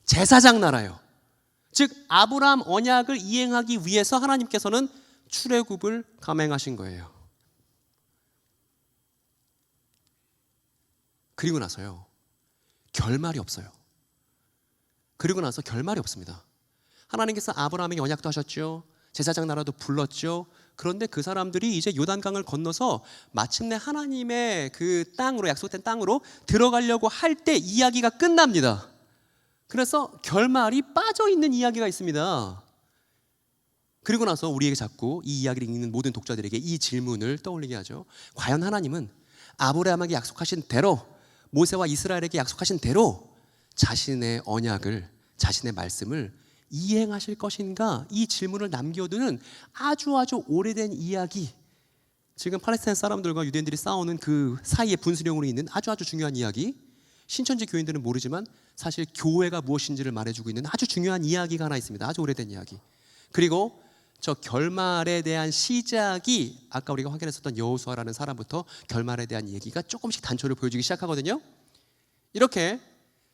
제사장 나라요. 즉 아브라함 언약을 이행하기 위해서 하나님께서는 출애굽을 감행하신 거예요. 그리고 나서요, 결말이 없어요. 그리고 나서 결말이 없습니다. 하나님께서 아브라함에게 언약도 하셨죠. 제사장 나라도 불렀죠. 그런데 그 사람들이 이제 요단강을 건너서 마침내 하나님의 그 땅으로, 약속된 땅으로 들어가려고 할 때 이야기가 끝납니다. 그래서 결말이 빠져 있는 이야기가 있습니다. 그리고 나서 우리에게 자꾸 이 이야기를 읽는 모든 독자들에게 이 질문을 떠올리게 하죠. 과연 하나님은 아브라함에게 약속하신 대로, 모세와 이스라엘에게 약속하신 대로 자신의 언약을, 자신의 말씀을 이행하실 것인가? 이 질문을 남겨두는 아주 오래된 이야기, 지금 팔레스타인 사람들과 유대인들이 싸우는 그 사이의 분수령으로 있는 아주 중요한 이야기, 신천지 교인들은 모르지만 사실 교회가 무엇인지를 말해주고 있는 아주 중요한 이야기가 하나 있습니다. 아주 오래된 이야기. 그리고 저 결말에 대한 시작이 아까 우리가 확인했었던 여호수아라는 사람부터 결말에 대한 얘기가 조금씩 단초를 보여주기 시작하거든요. 이렇게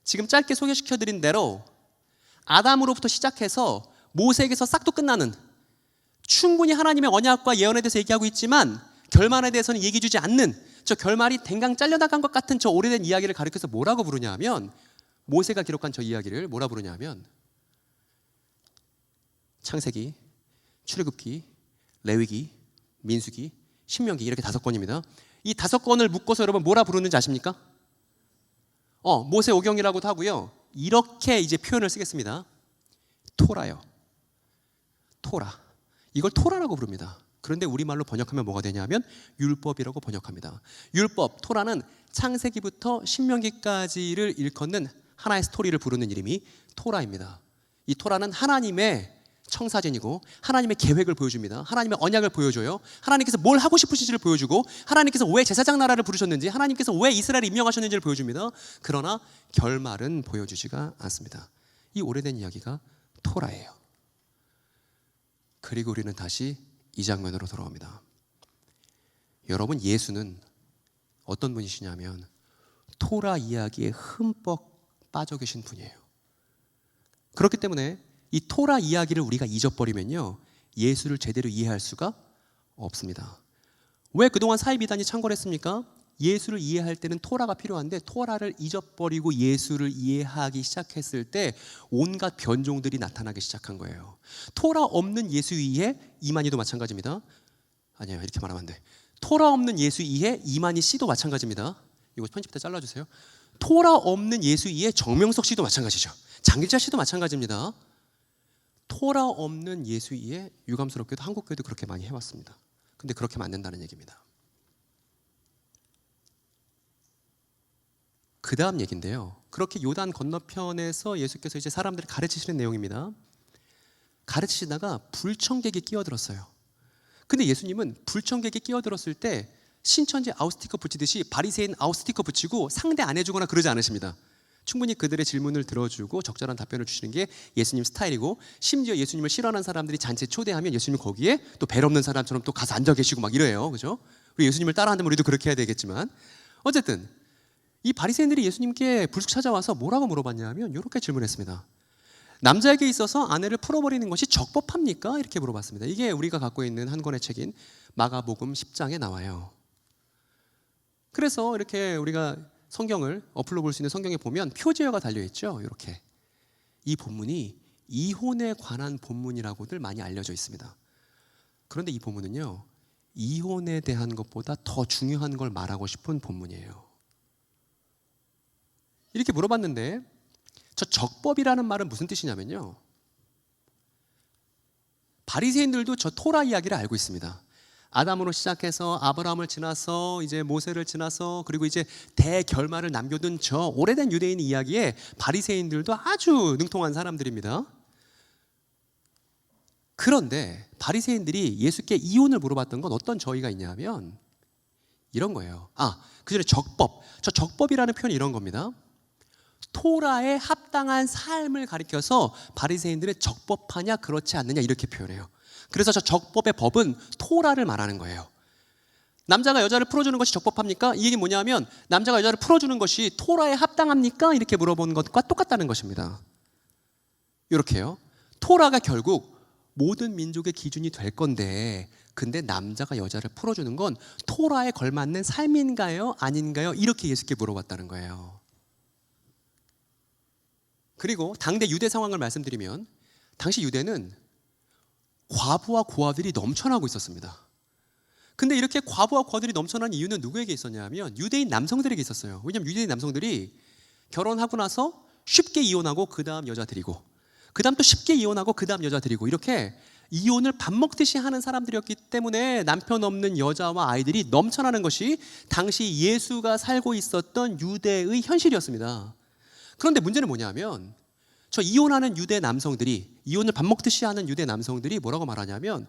지금 짧게 소개시켜드린 대로 아담으로부터 시작해서 모세에게서 싹도 끝나는, 충분히 하나님의 언약과 예언에 대해서 얘기하고 있지만 결말에 대해서는 얘기해 주지 않는 저 결말이 댕강 잘려나간 것 같은 저 오래된 이야기를 가리켜서 뭐라고 부르냐 하면, 모세가 기록한 저 이야기를 뭐라 부르냐 하면 창세기, 출애굽기, 레위기, 민수기, 신명기, 이렇게 5권입니다. 이 5권을 묶어서 여러분 뭐라 부르는지 아십니까? 모세오경이라고도 하고요. 이렇게 이제 표현을 쓰겠습니다. 토라요. 토라. 이걸 토라라고 부릅니다. 그런데 우리말로 번역하면 뭐가 되냐면 율법이라고 번역합니다. 율법, 토라는 창세기부터 신명기까지를 일컫는 하나의 스토리를 부르는 이름이 토라입니다. 이 토라는 하나님의 청사진이고 하나님의 계획을 보여줍니다. 하나님의 언약을 보여줘요. 하나님께서 뭘 하고 싶으신지를 보여주고, 하나님께서 왜 제사장 나라를 부르셨는지, 하나님께서 왜 이스라엘을 임명하셨는지를 보여줍니다. 그러나 결말은 보여주지가 않습니다. 이 오래된 이야기가 토라예요. 그리고 우리는 다시 이 장면으로 돌아옵니다. 여러분, 예수는 어떤 분이시냐면 토라 이야기에 흠뻑 빠져 계신 분이에요. 그렇기 때문에 이 토라 이야기를 우리가 잊어버리면요, 예수를 제대로 이해할 수가 없습니다. 왜 그동안 사이비단이 창궐했습니까? 예수를 이해할 때는 토라가 필요한데 토라를 잊어버리고 예수를 이해하기 시작했을 때 온갖 변종들이 나타나기 시작한 거예요. 토라 없는 예수 이해, 이만희도 마찬가지입니다. 아니에요, 이렇게 말하면 안 돼. 토라 없는 예수 이해, 이만희 씨도 마찬가지입니다. 이거 편집 때 잘라주세요. 토라 없는 예수 이해, 정명석 씨도 마찬가지죠. 장길자 씨도 마찬가지입니다. 토라 없는 예수 이해, 유감스럽게도 한국교회도 그렇게 많이 해왔습니다. 근데 그렇게 하면 안 된다는 얘기입니다. 그 다음 얘기인데요, 그렇게 요단 건너편에서 예수께서 이제 사람들을 가르치시는 내용입니다. 가르치시다가 불청객이 끼어들었어요. 근데 예수님은 불청객이 끼어들었을 때 신천지 아웃스티커 붙이듯이 바리새인 아웃스티커 붙이고 상대 안 해주거나 그러지 않으십니다. 충분히 그들의 질문을 들어주고 적절한 답변을 주시는 게 예수님 스타일이고, 심지어 예수님을 싫어하는 사람들이 잔치에 초대하면 예수님 거기에 또 벨 없는 사람처럼 또 가서 앉아 계시고 막 이래요. 그죠? 우리 예수님을 따라한다면 우리도 그렇게 해야 되겠지만, 어쨌든 이 바리새인들이 예수님께 불쑥 찾아와서 뭐라고 물어봤냐면 이렇게 질문했습니다. 남자에게 있어서 아내를 풀어버리는 것이 적법합니까? 이렇게 물어봤습니다. 이게 우리가 갖고 있는 한 권의 책인 마가복음 10장에 나와요. 그래서 이렇게 우리가 성경을 어플로 볼 수 있는 성경에 보면 표제어가 달려있죠. 이렇게. 이 본문이 이혼에 관한 본문이라고들 많이 알려져 있습니다. 그런데 이 본문은요, 이혼에 대한 것보다 더 중요한 걸 말하고 싶은 본문이에요. 이렇게 물어봤는데 저 적법이라는 말은 무슨 뜻이냐면요, 바리새인들도 저 토라 이야기를 알고 있습니다. 아담으로 시작해서 아브라함을 지나서 이제 모세를 지나서 그리고 이제 대결말을 남겨둔 저 오래된 유대인 이야기에 바리새인들도 아주 능통한 사람들입니다. 그런데 바리새인들이 예수께 이혼을 물어봤던 건 어떤 저의가 있냐면 이런 거예요. 그 전에 적법. 저 적법이라는 표현이 이런 겁니다. 토라에 합당한 삶을 가리켜서 바리새인들의 적법하냐 그렇지 않느냐 이렇게 표현해요. 그래서 저 적법의 법은 토라를 말하는 거예요. 남자가 여자를 풀어주는 것이 적법합니까? 이 얘기는 뭐냐면 남자가 여자를 풀어주는 것이 토라에 합당합니까? 이렇게 물어보는 것과 똑같다는 것입니다. 이렇게요. 토라가 결국 모든 민족의 기준이 될 건데, 근데 남자가 여자를 풀어주는 건 토라에 걸맞는 삶인가요? 아닌가요? 이렇게 예수께 물어봤다는 거예요. 그리고 당대 유대 상황을 말씀드리면, 당시 유대는 과부와 고아들이 넘쳐나고 있었습니다. 근데 이렇게 과부와 고아들이 넘쳐난 이유는 누구에게 있었냐면 유대인 남성들에게 있었어요. 왜냐하면 유대인 남성들이 결혼하고 나서 쉽게 이혼하고 그 다음 여자 데리고 그 다음 또 쉽게 이혼하고 그 다음 여자 데리고 이렇게 이혼을 밥 먹듯이 하는 사람들이었기 때문에 남편 없는 여자와 아이들이 넘쳐나는 것이 당시 예수가 살고 있었던 유대의 현실이었습니다. 그런데 문제는 뭐냐면 저 이혼하는 유대 남성들이 이혼을 밥 먹듯이 하는 유대 남성들이 뭐라고 말하냐면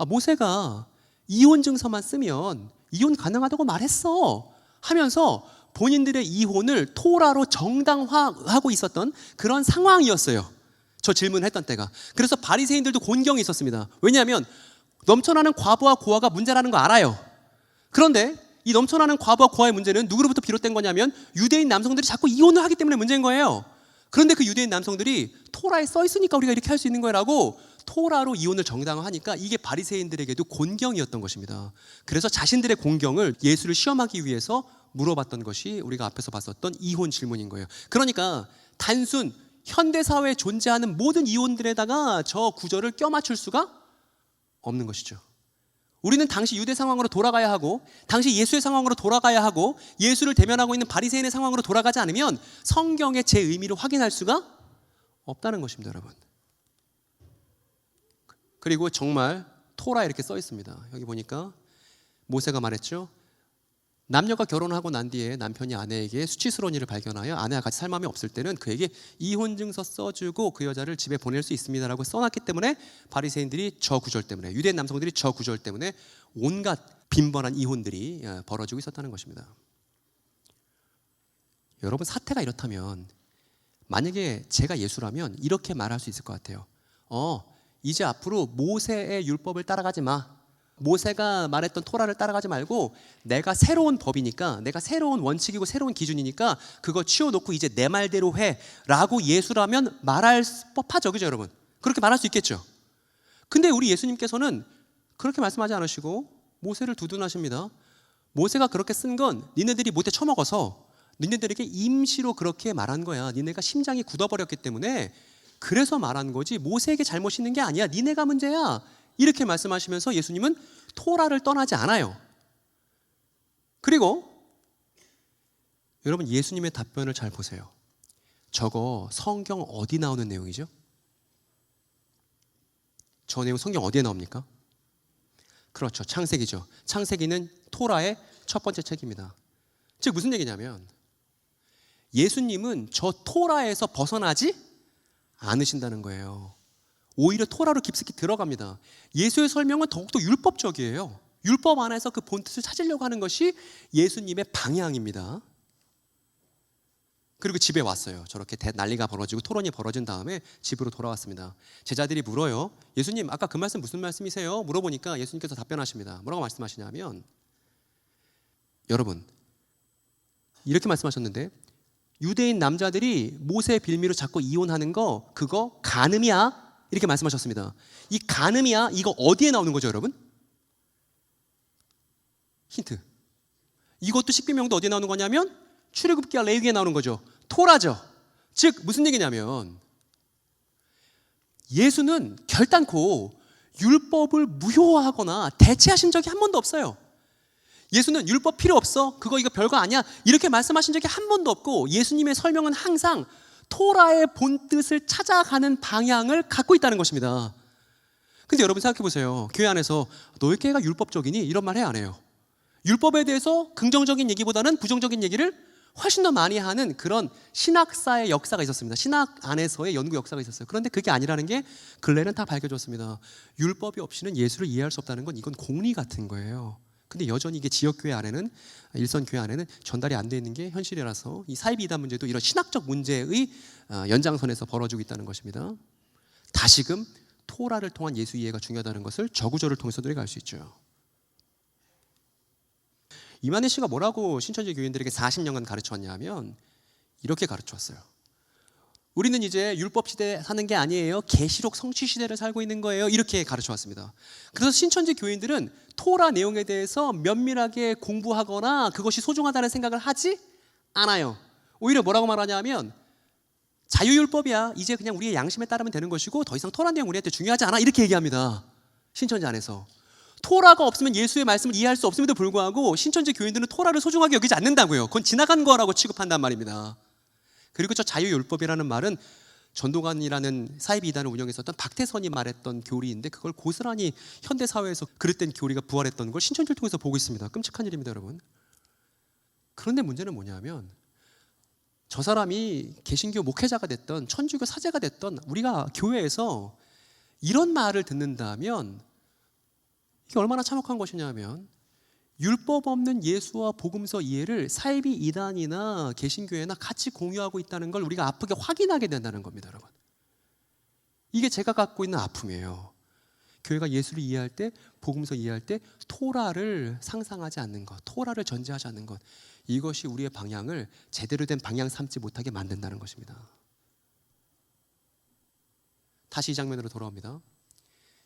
모세가 이혼 증서만 쓰면 이혼 가능하다고 말했어 하면서 본인들의 이혼을 토라로 정당화하고 있었던 그런 상황이었어요. 저 질문을 했던 때가. 그래서 바리새인들도 곤경이 있었습니다. 왜냐하면 넘쳐나는 과부와 고아가 문제라는 거 알아요. 그런데 이 넘쳐나는 과부와 고아의 문제는 누구로부터 비롯된 거냐면 유대인 남성들이 자꾸 이혼을 하기 때문에 문제인 거예요. 그런데 그 유대인 남성들이 토라에 써 있으니까 우리가 이렇게 할 수 있는 거라고 토라로 이혼을 정당화하니까 이게 바리새인들에게도 곤경이었던 것입니다. 그래서 자신들의 곤경을 예수를 시험하기 위해서 물어봤던 것이 우리가 앞에서 봤었던 이혼 질문인 거예요. 그러니까 단순 현대사회에 존재하는 모든 이혼들에다가 저 구절을 껴맞출 수가 없는 것이죠. 우리는 당시 유대 상황으로 돌아가야 하고 당시 예수의 상황으로 돌아가야 하고 예수를 대면하고 있는 바리새인의 상황으로 돌아가지 않으면 성경의 제 의미를 확인할 수가 없다는 것입니다, 여러분. 그리고 정말 토라에 이렇게 써 있습니다. 여기 보니까 모세가 말했죠. 남녀가 결혼하고 난 뒤에 남편이 아내에게 수치스러운 일을 발견하여 아내와 같이 살 마음이 없을 때는 그에게 이혼증서 써주고 그 여자를 집에 보낼 수 있습니다라고 써놨기 때문에 바리새인들이 저 구절 때문에 유대인 남성들이 저 구절 때문에 온갖 빈번한 이혼들이 벌어지고 있었다는 것입니다. 여러분 사태가 이렇다면 만약에 제가 예수라면 이렇게 말할 수 있을 것 같아요. 이제 앞으로 모세의 율법을 따라가지 마. 모세가 말했던 토라를 따라가지 말고 내가 새로운 법이니까 내가 새로운 원칙이고 새로운 기준이니까 그거 치워놓고 이제 내 말대로 해 라고 예수라면 말할 법하죠. 그죠 여러분? 그렇게 말할 수 있겠죠. 근데 우리 예수님께서는 그렇게 말씀하지 않으시고 모세를 두둔하십니다. 모세가 그렇게 쓴 건 니네들이 못해 처먹어서 니네들에게 임시로 그렇게 말한 거야. 니네가 심장이 굳어버렸기 때문에 그래서 말한 거지 모세에게 잘못 있는 게 아니야. 니네가 문제야. 이렇게 말씀하시면서 예수님은 토라를 떠나지 않아요. 그리고 여러분 예수님의 답변을 잘 보세요. 저거 성경 어디 나오는 내용이죠? 저 내용 성경 어디에 나옵니까? 그렇죠. 창세기죠. 창세기는 토라의 첫 번째 책입니다. 즉 무슨 얘기냐면 예수님은 저 토라에서 벗어나지 않으신다는 거예요. 오히려 토라로 깊숙이 들어갑니다. 예수의 설명은 더욱더 율법적이에요. 율법 안에서 그 본뜻을 찾으려고 하는 것이 예수님의 방향입니다. 그리고 집에 왔어요. 저렇게 난리가 벌어지고 토론이 벌어진 다음에 집으로 돌아왔습니다. 제자들이 물어요. 예수님 아까 그 말씀 무슨 말씀이세요? 물어보니까 예수님께서 답변하십니다. 뭐라고 말씀하시냐면 여러분 이렇게 말씀하셨는데 유대인 남자들이 모세의 빌미로 자꾸 이혼하는 거 그거 간음이야. 이렇게 말씀하셨습니다. 이 간음이야 이거 어디에 나오는 거죠 여러분? 힌트. 이것도 십계명도 어디에 나오는 거냐면 출애굽기와 레위기에 나오는 거죠. 토라죠. 즉 무슨 얘기냐면 예수는 결단코 율법을 무효화하거나 대체하신 적이 한 번도 없어요. 예수는 율법 필요 없어 그거 이거 별거 아니야 이렇게 말씀하신 적이 한 번도 없고 예수님의 설명은 항상 토라의 본뜻을 찾아가는 방향을 갖고 있다는 것입니다. 근데 여러분 생각해 보세요. 교회 안에서 너희 교회가 율법적이니? 이런 말 해요 안 해요? 율법에 대해서 긍정적인 얘기보다는 부정적인 얘기를 훨씬 더 많이 하는 그런 신학사의 역사가 있었습니다. 신학 안에서의 연구 역사가 있었어요. 그런데 그게 아니라는 게 근래는 다 밝혀졌습니다. 율법이 없이는 예수를 이해할 수 없다는 건 이건 공리 같은 거예요. 근데 여전히 이게 지역교회 안에는 일선교회 안에는 전달이 안 돼 있는 게 현실이라서 이 사이비 이단 문제도 이런 신학적 문제의 연장선에서 벌어지고 있다는 것입니다. 다시금 토라를 통한 예수 이해가 중요하다는 것을 저 구절을 통해서도 우리가 알 수 있죠. 이만희 씨가 뭐라고 신천지 교인들에게 40년간 가르쳤냐면 이렇게 가르쳤어요. 우리는 이제 율법 시대에 사는 게 아니에요. 계시록 성취 시대를 살고 있는 거예요. 이렇게 가르쳐 왔습니다. 그래서 신천지 교인들은 토라 내용에 대해서 면밀하게 공부하거나 그것이 소중하다는 생각을 하지 않아요. 오히려 뭐라고 말하냐면 자유율법이야. 이제 그냥 우리의 양심에 따르면 되는 것이고 더 이상 토라 내용 우리한테 중요하지 않아. 이렇게 얘기합니다. 신천지 안에서. 토라가 없으면 예수의 말씀을 이해할 수 없음에도 불구하고 신천지 교인들은 토라를 소중하게 여기지 않는다고요. 그건 지나간 거라고 취급한단 말입니다. 그리고 저 자유율법이라는 말은 전도관이라는 사이비 이단을 운영했었던 박태선이 말했던 교리인데 그걸 고스란히 현대사회에서 그릇된 교리가 부활했던 걸 신천지를 통해서 보고 있습니다. 끔찍한 일입니다, 여러분. 그런데 문제는 뭐냐면 저 사람이 개신교 목회자가 됐던 천주교 사제가 됐던 우리가 교회에서 이런 말을 듣는다면 이게 얼마나 참혹한 것이냐면 율법 없는 예수와 복음서 이해를 사이비 이단이나 개신교회나 같이 공유하고 있다는 걸 우리가 아프게 확인하게 된다는 겁니다, 여러분. 이게 제가 갖고 있는 아픔이에요. 교회가 예수를 이해할 때, 복음서 이해할 때 토라를 상상하지 않는 것, 토라를 전제하지 않는 것, 이것이 우리의 방향을 제대로 된 방향 삼지 못하게 만든다는 것입니다. 다시 이 장면으로 돌아옵니다.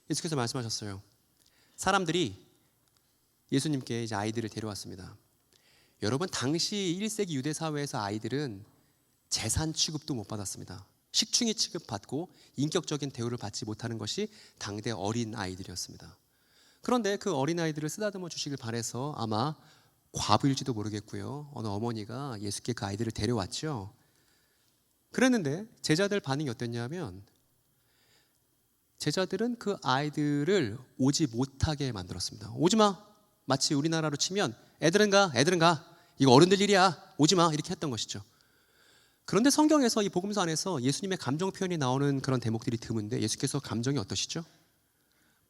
예수께서 말씀하셨어요. 사람들이 예수님께 이제 아이들을 데려왔습니다. 여러분, 당시 1세기 유대 사회에서 아이들은 재산 취급도 못 받았습니다. 식충이 취급받고 인격적인 대우를 받지 못하는 것이 당대 어린 아이들이었습니다. 그런데 그 어린 아이들을 쓰다듬어 주시길 바라서 아마 과부일지도 모르겠고요. 어느 어머니가 예수께 그 아이들을 데려왔죠. 그랬는데 제자들 반응이 어땠냐면 제자들은 그 아이들을 오지 못하게 만들었습니다. 오지 마. 마치 우리나라로 치면 애들은 가, 이거 어른들 일이야, 오지 마, 이렇게 했던 것이죠. 그런데 성경에서 이 복음서 안에서 예수님의 감정 표현이 나오는 그런 대목들이 드문데 예수께서 감정이 어떠시죠?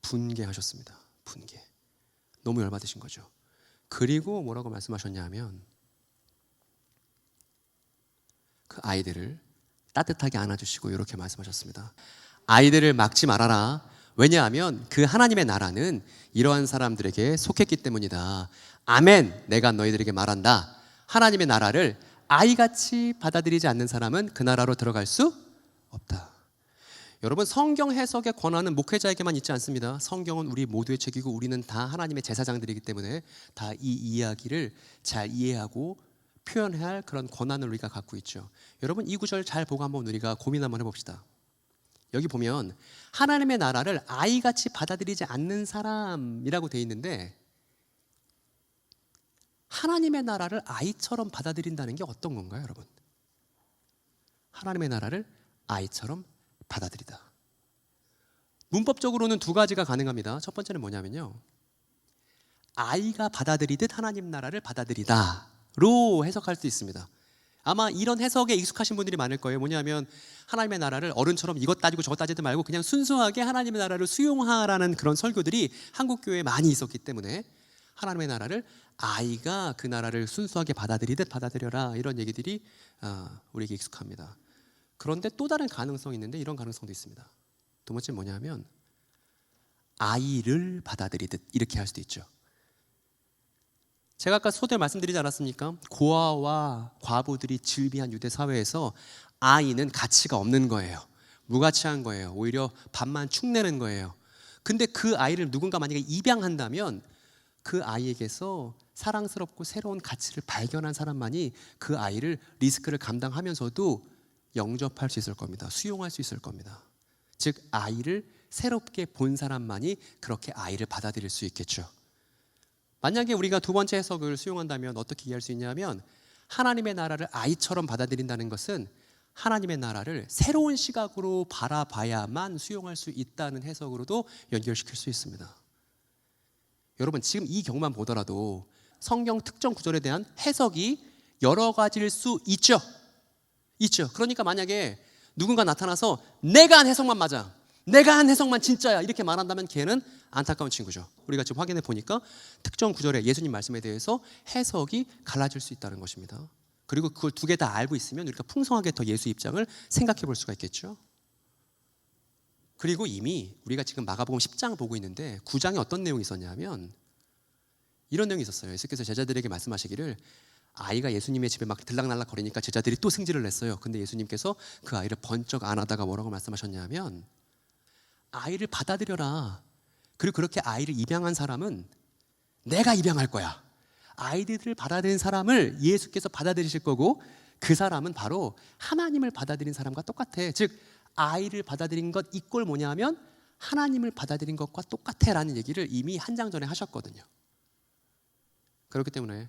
분개하셨습니다. 분개. 너무 열받으신 거죠. 그리고 뭐라고 말씀하셨냐면 그 아이들을 따뜻하게 안아주시고 이렇게 말씀하셨습니다. 아이들을 막지 말아라. 왜냐하면 그 하나님의 나라는 이러한 사람들에게 속했기 때문이다. 아멘. 내가 너희들에게 말한다. 하나님의 나라를 아이같이 받아들이지 않는 사람은 그 나라로 들어갈 수 없다. 여러분, 성경 해석의 권한은 목회자에게만 있지 않습니다. 성경은 우리 모두의 책이고 우리는 다 하나님의 제사장들이기 때문에 다 이 이야기를 잘 이해하고 표현해야 할 그런 권한을 우리가 갖고 있죠. 여러분, 이 구절 잘 보고 한번 우리가 고민 한번 해봅시다. 여기 보면 하나님의 나라를 아이같이 받아들이지 않는 사람이라고 되어 있는데 하나님의 나라를 아이처럼 받아들인다는 게 어떤 건가요, 여러분? 하나님의 나라를 아이처럼 받아들이다. 문법적으로는 두 가지가 가능합니다. 첫 번째는 뭐냐면요, 아이가 받아들이듯 하나님 나라를 받아들이다로 해석할 수 있습니다. 아마 이런 해석에 익숙하신 분들이 많을 거예요. 뭐냐면 하나님의 나라를 어른처럼 이것 따지고 저것 따지지 말고 그냥 순수하게 하나님의 나라를 수용하라는 그런 설교들이 한국 교회에 많이 있었기 때문에 하나님의 나라를 아이가 그 나라를 순수하게 받아들이듯 받아들여라, 이런 얘기들이 우리에게 익숙합니다. 그런데 또 다른 가능성이 있는데 이런 가능성도 있습니다. 두 번째는 뭐냐면 아이를 받아들이듯 이렇게 할 수도 있죠. 제가 아까 소대 말씀드리지 않았습니까? 고아와 과부들이 즐비한 유대 사회에서 아이는 가치가 없는 거예요. 무가치한 거예요. 오히려 밥만 축내는 거예요. 근데 그 아이를 누군가 만약에 입양한다면 그 아이에게서 사랑스럽고 새로운 가치를 발견한 사람만이 그 아이를 리스크를 감당하면서도 영접할 수 있을 겁니다. 수용할 수 있을 겁니다. 즉 아이를 새롭게 본 사람만이 그렇게 아이를 받아들일 수 있겠죠. 만약에 우리가 두 번째 해석을 수용한다면 어떻게 이해할 수 있냐면 하나님의 나라를 아이처럼 받아들인다는 것은 하나님의 나라를 새로운 시각으로 바라봐야만 수용할 수 있다는 해석으로도 연결시킬 수 있습니다. 여러분, 지금 이 경우만 보더라도 성경 특정 구절에 대한 해석이 여러 가지일 수 있죠. 그러니까 만약에 누군가 나타나서 내가 한 해석만 맞아, 내가 한 해석만 진짜야, 이렇게 말한다면 걔는 안타까운 친구죠. 우리가 지금 확인해 보니까 특정 구절의 예수님 말씀에 대해서 해석이 갈라질 수 있다는 것입니다. 그리고 그걸 두 개 다 알고 있으면 우리가 풍성하게 더 예수 입장을 생각해 볼 수가 있겠죠. 그리고 이미 우리가 지금 마가복음 10장 보고 있는데 9장에 어떤 내용이 있었냐면 이런 내용이 있었어요. 예수께서 제자들에게 말씀하시기를 아이가 예수님의 집에 막 들락날락 거리니까 제자들이 또 승질을 냈어요. 근데 예수님께서 그 아이를 번쩍 안아다가 뭐라고 말씀하셨냐면 아이를 받아들여라. 그리고 그렇게 아이를 입양한 사람은 내가 입양할 거야. 아이들을 받아들인 사람을 예수께서 받아들이실 거고 그 사람은 바로 하나님을 받아들인 사람과 똑같아. 즉 아이를 받아들인 것 이꼴 뭐냐면 하나님을 받아들인 것과 똑같아 라는 얘기를 이미 한 장 전에 하셨거든요. 그렇기 때문에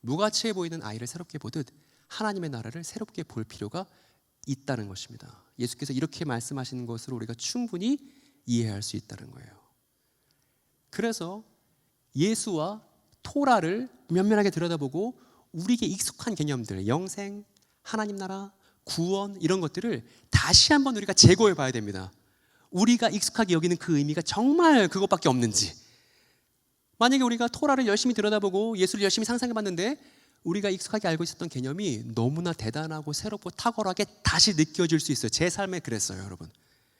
무가치해 보이는 아이를 새롭게 보듯 하나님의 나라를 새롭게 볼 필요가 있다는 것입니다. 예수께서 이렇게 말씀하시는 것으로 우리가 충분히 이해할 수 있다는 거예요. 그래서 예수와 토라를 면면하게 들여다보고 우리에게 익숙한 개념들, 영생, 하나님 나라, 구원 이런 것들을 다시 한번 우리가 재고해 봐야 됩니다. 우리가 익숙하게 여기는 그 의미가 정말 그것밖에 없는지. 만약에 우리가 토라를 열심히 들여다보고 예수를 열심히 상상해 봤는데 우리가 익숙하게 알고 있었던 개념이 너무나 대단하고 새롭고 탁월하게 다시 느껴질 수 있어요. 제 삶에 그랬어요, 여러분.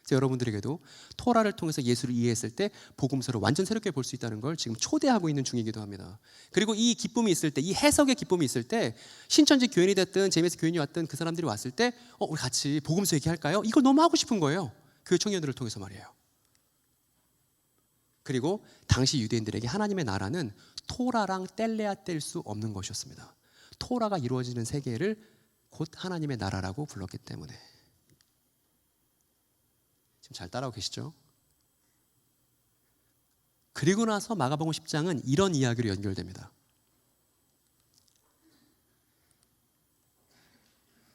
그래서 여러분들에게도 토라를 통해서 예수를 이해했을 때 복음서를 완전 새롭게 볼 수 있다는 걸 지금 초대하고 있는 중이기도 합니다. 그리고 이 기쁨이 있을 때, 이 해석의 기쁨이 있을 때 신천지 교인이 됐든 JMS 교인이 왔든 그 사람들이 왔을 때 우리 같이 복음서 얘기할까요? 이걸 너무 하고 싶은 거예요. 교회 청년들을 통해서 말이에요. 그리고 당시 유대인들에게 하나님의 나라는 토라랑 뗄래야 뗄 수 없는 것이었습니다. 토라가 이루어지는 세계를 곧 하나님의 나라라고 불렀기 때문에. 지금 잘 따라오고 계시죠? 그리고 나서 마가복음 10장은 이런 이야기로 연결됩니다.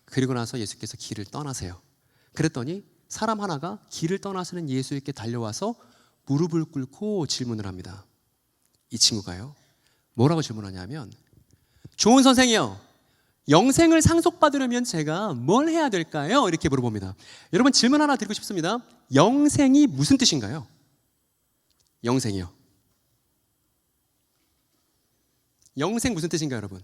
그리고 나서 예수께서 길을 떠나세요. 그랬더니 사람 하나가 길을 떠나시는 예수에게 달려와서 무릎을 꿇고 질문을 합니다. 이 친구가요, 뭐라고 질문하냐면, 좋은 선생이요, 영생을 상속받으려면 제가 뭘 해야 될까요? 이렇게 물어봅니다. 여러분, 질문 하나 드리고 싶습니다. 영생이 무슨 뜻인가요? 영생이요. 영생 무슨 뜻인가요, 여러분?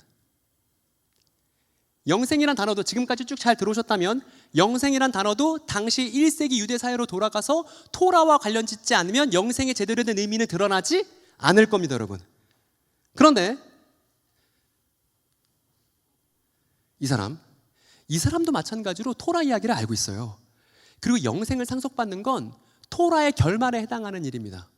영생이란 단어도 지금까지 쭉 잘 들어오셨다면 영생이란 단어도 당시 1세기 유대 사회로 돌아가서 토라와 관련 짓지 않으면 영생의 제대로 된 의미는 드러나지 않을 겁니다, 여러분. 그런데 이 사람도 마찬가지로 토라 이야기를 알고 있어요. 그리고 영생을 상속받는 건 토라의 결말에 해당하는 일입니다.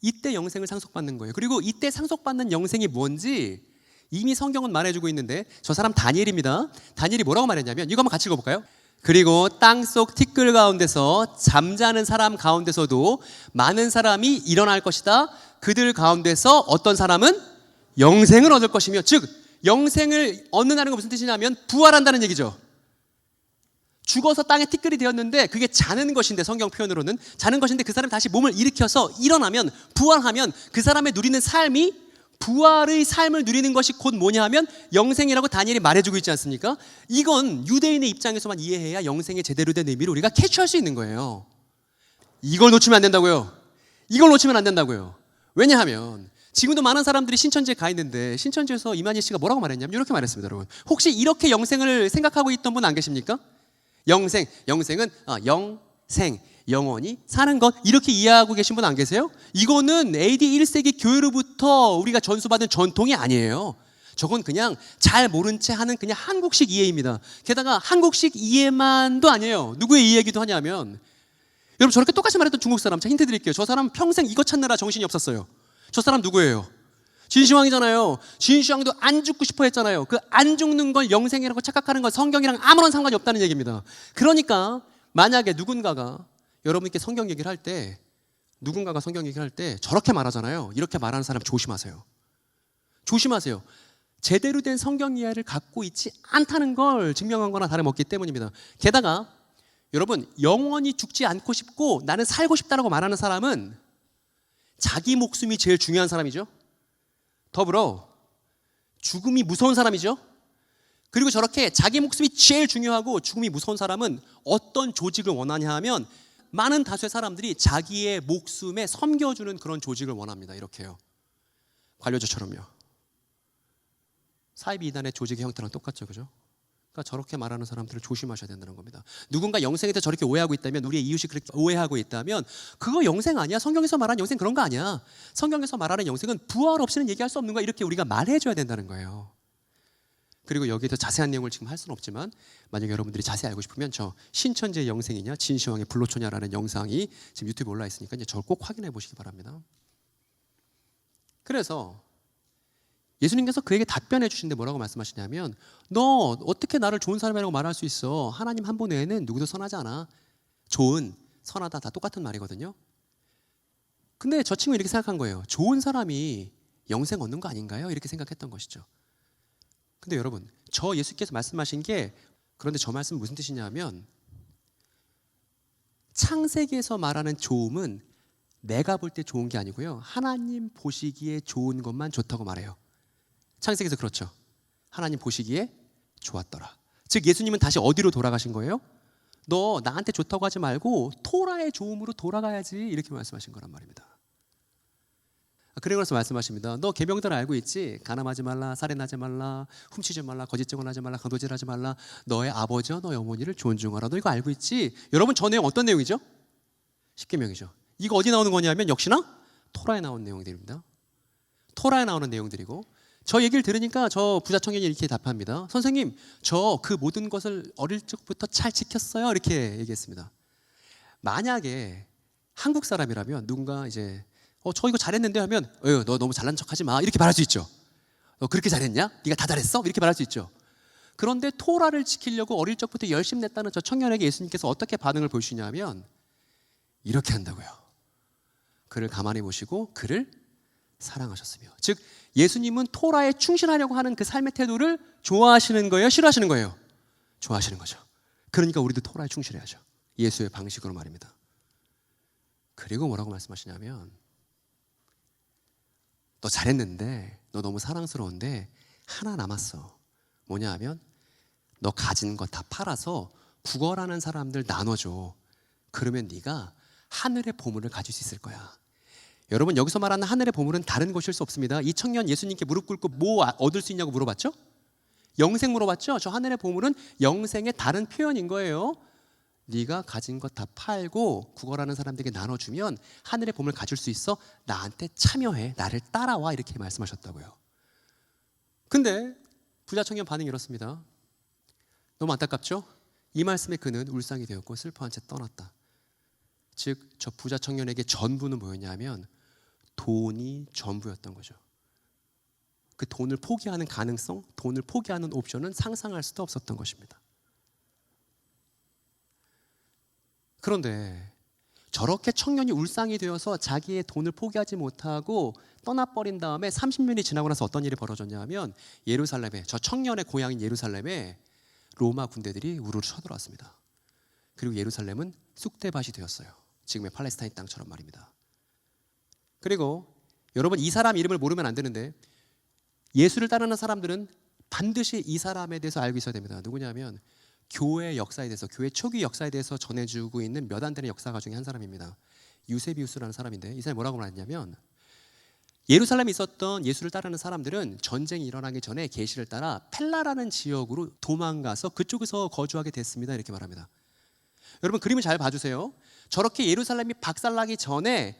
이때 영생을 상속받는 거예요. 그리고 이때 상속받는 영생이 뭔지 이미 성경은 말해주고 있는데, 저 사람 다니엘입니다. 다니엘이 뭐라고 말했냐면, 이거 한번 같이 읽어볼까요? 그리고 땅속 티끌 가운데서 잠자는 사람 가운데서도 많은 사람이 일어날 것이다. 그들 가운데서 어떤 사람은 영생을 얻을 것이며, 즉 영생을 얻는다는 건 무슨 뜻이냐면 부활한다는 얘기죠. 죽어서 땅에 티끌이 되었는데 그게 자는 것인데, 성경 표현으로는 자는 것인데 그 사람이 다시 몸을 일으켜서 일어나면, 부활하면 그 사람의 누리는 삶이, 부활의 삶을 누리는 것이 곧 뭐냐 하면 영생이라고 다니엘이 말해주고 있지 않습니까? 이건 유대인의 입장에서만 이해해야 영생의 제대로 된 의미를 우리가 캐치할 수 있는 거예요. 이걸 놓치면 안 된다고요. 이걸 놓치면 안 된다고요. 왜냐하면 지금도 많은 사람들이 신천지에 가 있는데, 신천지에서 이만희 씨가 뭐라고 말했냐면 이렇게 말했습니다, 여러분. 혹시 이렇게 영생을 생각하고 있던 분 안 계십니까? 영생은 영생, 영원히 사는 것, 이렇게 이해하고 계신 분 안 계세요? 이거는 AD 1세기 교회로부터 우리가 전수받은 전통이 아니에요. 저건 그냥 잘 모른 채 하는 그냥 한국식 이해입니다. 게다가 한국식 이해만도 아니에요. 누구의 이해이기도 하냐면, 여러분 저렇게 똑같이 말했던 중국 사람, 제가 힌트 드릴게요. 저 사람 평생 이거 찾느라 정신이 없었어요. 저 사람 누구예요? 진시황이잖아요. 진시황도 안 죽고 싶어 했잖아요. 그 안 죽는 걸 영생이라고 착각하는 건 성경이랑 아무런 상관이 없다는 얘기입니다. 그러니까 만약에 누군가가 여러분께 성경 얘기를 할 때, 누군가가 성경 얘기를 할 때 저렇게 말하잖아요. 이렇게 말하는 사람 조심하세요. 조심하세요. 제대로 된 성경 이해를 갖고 있지 않다는 걸 증명한 거나 다름없기 때문입니다. 게다가 여러분, 영원히 죽지 않고 싶고 나는 살고 싶다라고 말하는 사람은 자기 목숨이 제일 중요한 사람이죠. 더불어 죽음이 무서운 사람이죠. 그리고 저렇게 자기 목숨이 제일 중요하고 죽음이 무서운 사람은 어떤 조직을 원하냐 하면, 많은 다수의 사람들이 자기의 목숨에 섬겨주는 그런 조직을 원합니다. 이렇게요. 관료조처럼요. 사이비 이단의 조직의 형태랑 똑같죠, 그죠? 그러니까 저렇게 말하는 사람들을 조심하셔야 된다는 겁니다. 누군가 영생에 대해 저렇게 오해하고 있다면, 우리의 이웃이 그렇게 오해하고 있다면 그거 영생 아니야. 성경에서 말하는 영생 그런 거 아니야. 성경에서 말하는 영생은 부활 없이는 얘기할 수 없는 거야. 이렇게 우리가 말해줘야 된다는 거예요. 그리고 여기에 더 자세한 내용을 지금 할 수는 없지만, 만약에 여러분들이 자세히 알고 싶으면 저 신천지의 영생이냐 진시황의 불로초냐라는 영상이 지금 유튜브에 올라 있으니까 이제 저를 꼭 확인해 보시기 바랍니다. 그래서 예수님께서 그에게 답변해 주신데 뭐라고 말씀하시냐면, 너 어떻게 나를 좋은 사람이라고 말할 수 있어? 하나님 한 분 외에는 누구도 선하지 않아. 좋은 선하다 다 똑같은 말이거든요. 근데 저 친구는 이렇게 생각한 거예요. 좋은 사람이 영생 얻는 거 아닌가요? 이렇게 생각했던 것이죠. 근데 여러분, 저 예수께서 말씀하신 게, 그런데 저 말씀은 무슨 뜻이냐면, 창세기에서 말하는 좋음은 내가 볼 때 좋은 게 아니고요, 하나님 보시기에 좋은 것만 좋다고 말해요. 창세기에서 그렇죠. 하나님 보시기에 좋았더라. 즉 예수님은 다시 어디로 돌아가신 거예요? 너 나한테 좋다고 하지 말고 토라의 좋음으로 돌아가야지, 이렇게 말씀하신 거란 말입니다. 그래서 말씀하십니다. 너 계명들 알고 있지? 가늠하지 말라, 살인하지 말라, 훔치지 말라, 거짓 증언하지 말라, 강도질하지 말라, 너의 아버지와 너의 어머니를 존중하라. 너 이거 알고 있지? 여러분, 저 내용 어떤 내용이죠? 10계명이죠. 이거 어디 나오는 거냐면 역시나 토라에 나온 내용들입니다. 토라에 나오는 내용들이고, 저 얘기를 들으니까 저 부자 청년이 이렇게 답합니다. 선생님, 저 그 모든 것을 어릴 적부터 잘 지켰어요, 이렇게 얘기했습니다. 만약에 한국 사람이라면 누군가 이제 저 이거 잘했는데 하면 너 너무 잘난 척하지 마, 이렇게 말할 수 있죠. 너 그렇게 잘했냐? 네가 다 잘했어? 이렇게 말할 수 있죠. 그런데 토라를 지키려고 어릴 적부터 열심히 냈다는 저 청년에게 예수님께서 어떻게 반응을 보이시냐면 이렇게 한다고요. 그를 가만히 보시고 그를 사랑하셨으며. 즉 예수님은 토라에 충실하려고 하는 그 삶의 태도를 좋아하시는 거예요? 싫어하시는 거예요? 좋아하시는 거죠. 그러니까 우리도 토라에 충실해야죠. 예수의 방식으로 말입니다. 그리고 뭐라고 말씀하시냐면, 너 잘했는데, 너 너무 사랑스러운데 하나 남았어. 뭐냐 하면 너 가진 거 다 팔아서 구걸하는 사람들 나눠줘. 그러면 네가 하늘의 보물을 가질 수 있을 거야. 여러분, 여기서 말하는 하늘의 보물은 다른 것일 수 없습니다. 이 청년 예수님께 무릎 꿇고 뭐 얻을 수 있냐고 물어봤죠? 영생 물어봤죠? 저 하늘의 보물은 영생의 다른 표현인 거예요. 네가 가진 것 다 팔고 구걸하는 사람들에게 나눠주면 하늘의 보물 가질 수 있어. 나한테 참여해, 나를 따라와, 이렇게 말씀하셨다고요. 근데 부자 청년 반응이 이렇습니다. 너무 안타깝죠? 이 말씀에 그는 울상이 되었고 슬퍼한 채 떠났다. 즉 저 부자 청년에게 전부는 뭐였냐면 돈이 전부였던 거죠. 그 돈을 포기하는 가능성, 돈을 포기하는 옵션은 상상할 수도 없었던 것입니다. 그런데 저렇게 청년이 울상이 되어서 자기의 돈을 포기하지 못하고 떠나버린 다음에 30년이 지나고 나서 어떤 일이 벌어졌냐면, 예루살렘에, 저 청년의 고향인 예루살렘에 로마 군대들이 우르르 쳐들어왔습니다. 그리고 예루살렘은 쑥대밭이 되었어요. 지금의 팔레스타인 땅처럼 말입니다. 그리고 여러분, 이 사람 이름을 모르면 안 되는데 예수를 따르는 사람들은 반드시 이 사람에 대해서 알고 있어야 됩니다. 누구냐면 교회 역사에 대해서, 교회 초기 역사에 대해서 전해주고 있는 몇 안 되는 역사가 중에 한 사람입니다. 유세비우스라는 사람인데, 이 사람이 뭐라고 말했냐면, 예루살렘에 있었던 예수를 따르는 사람들은 전쟁이 일어나기 전에 계시를 따라 펠라라는 지역으로 도망가서 그쪽에서 거주하게 됐습니다, 이렇게 말합니다. 여러분, 그림을 잘 봐주세요. 저렇게 예루살렘이 박살나기 전에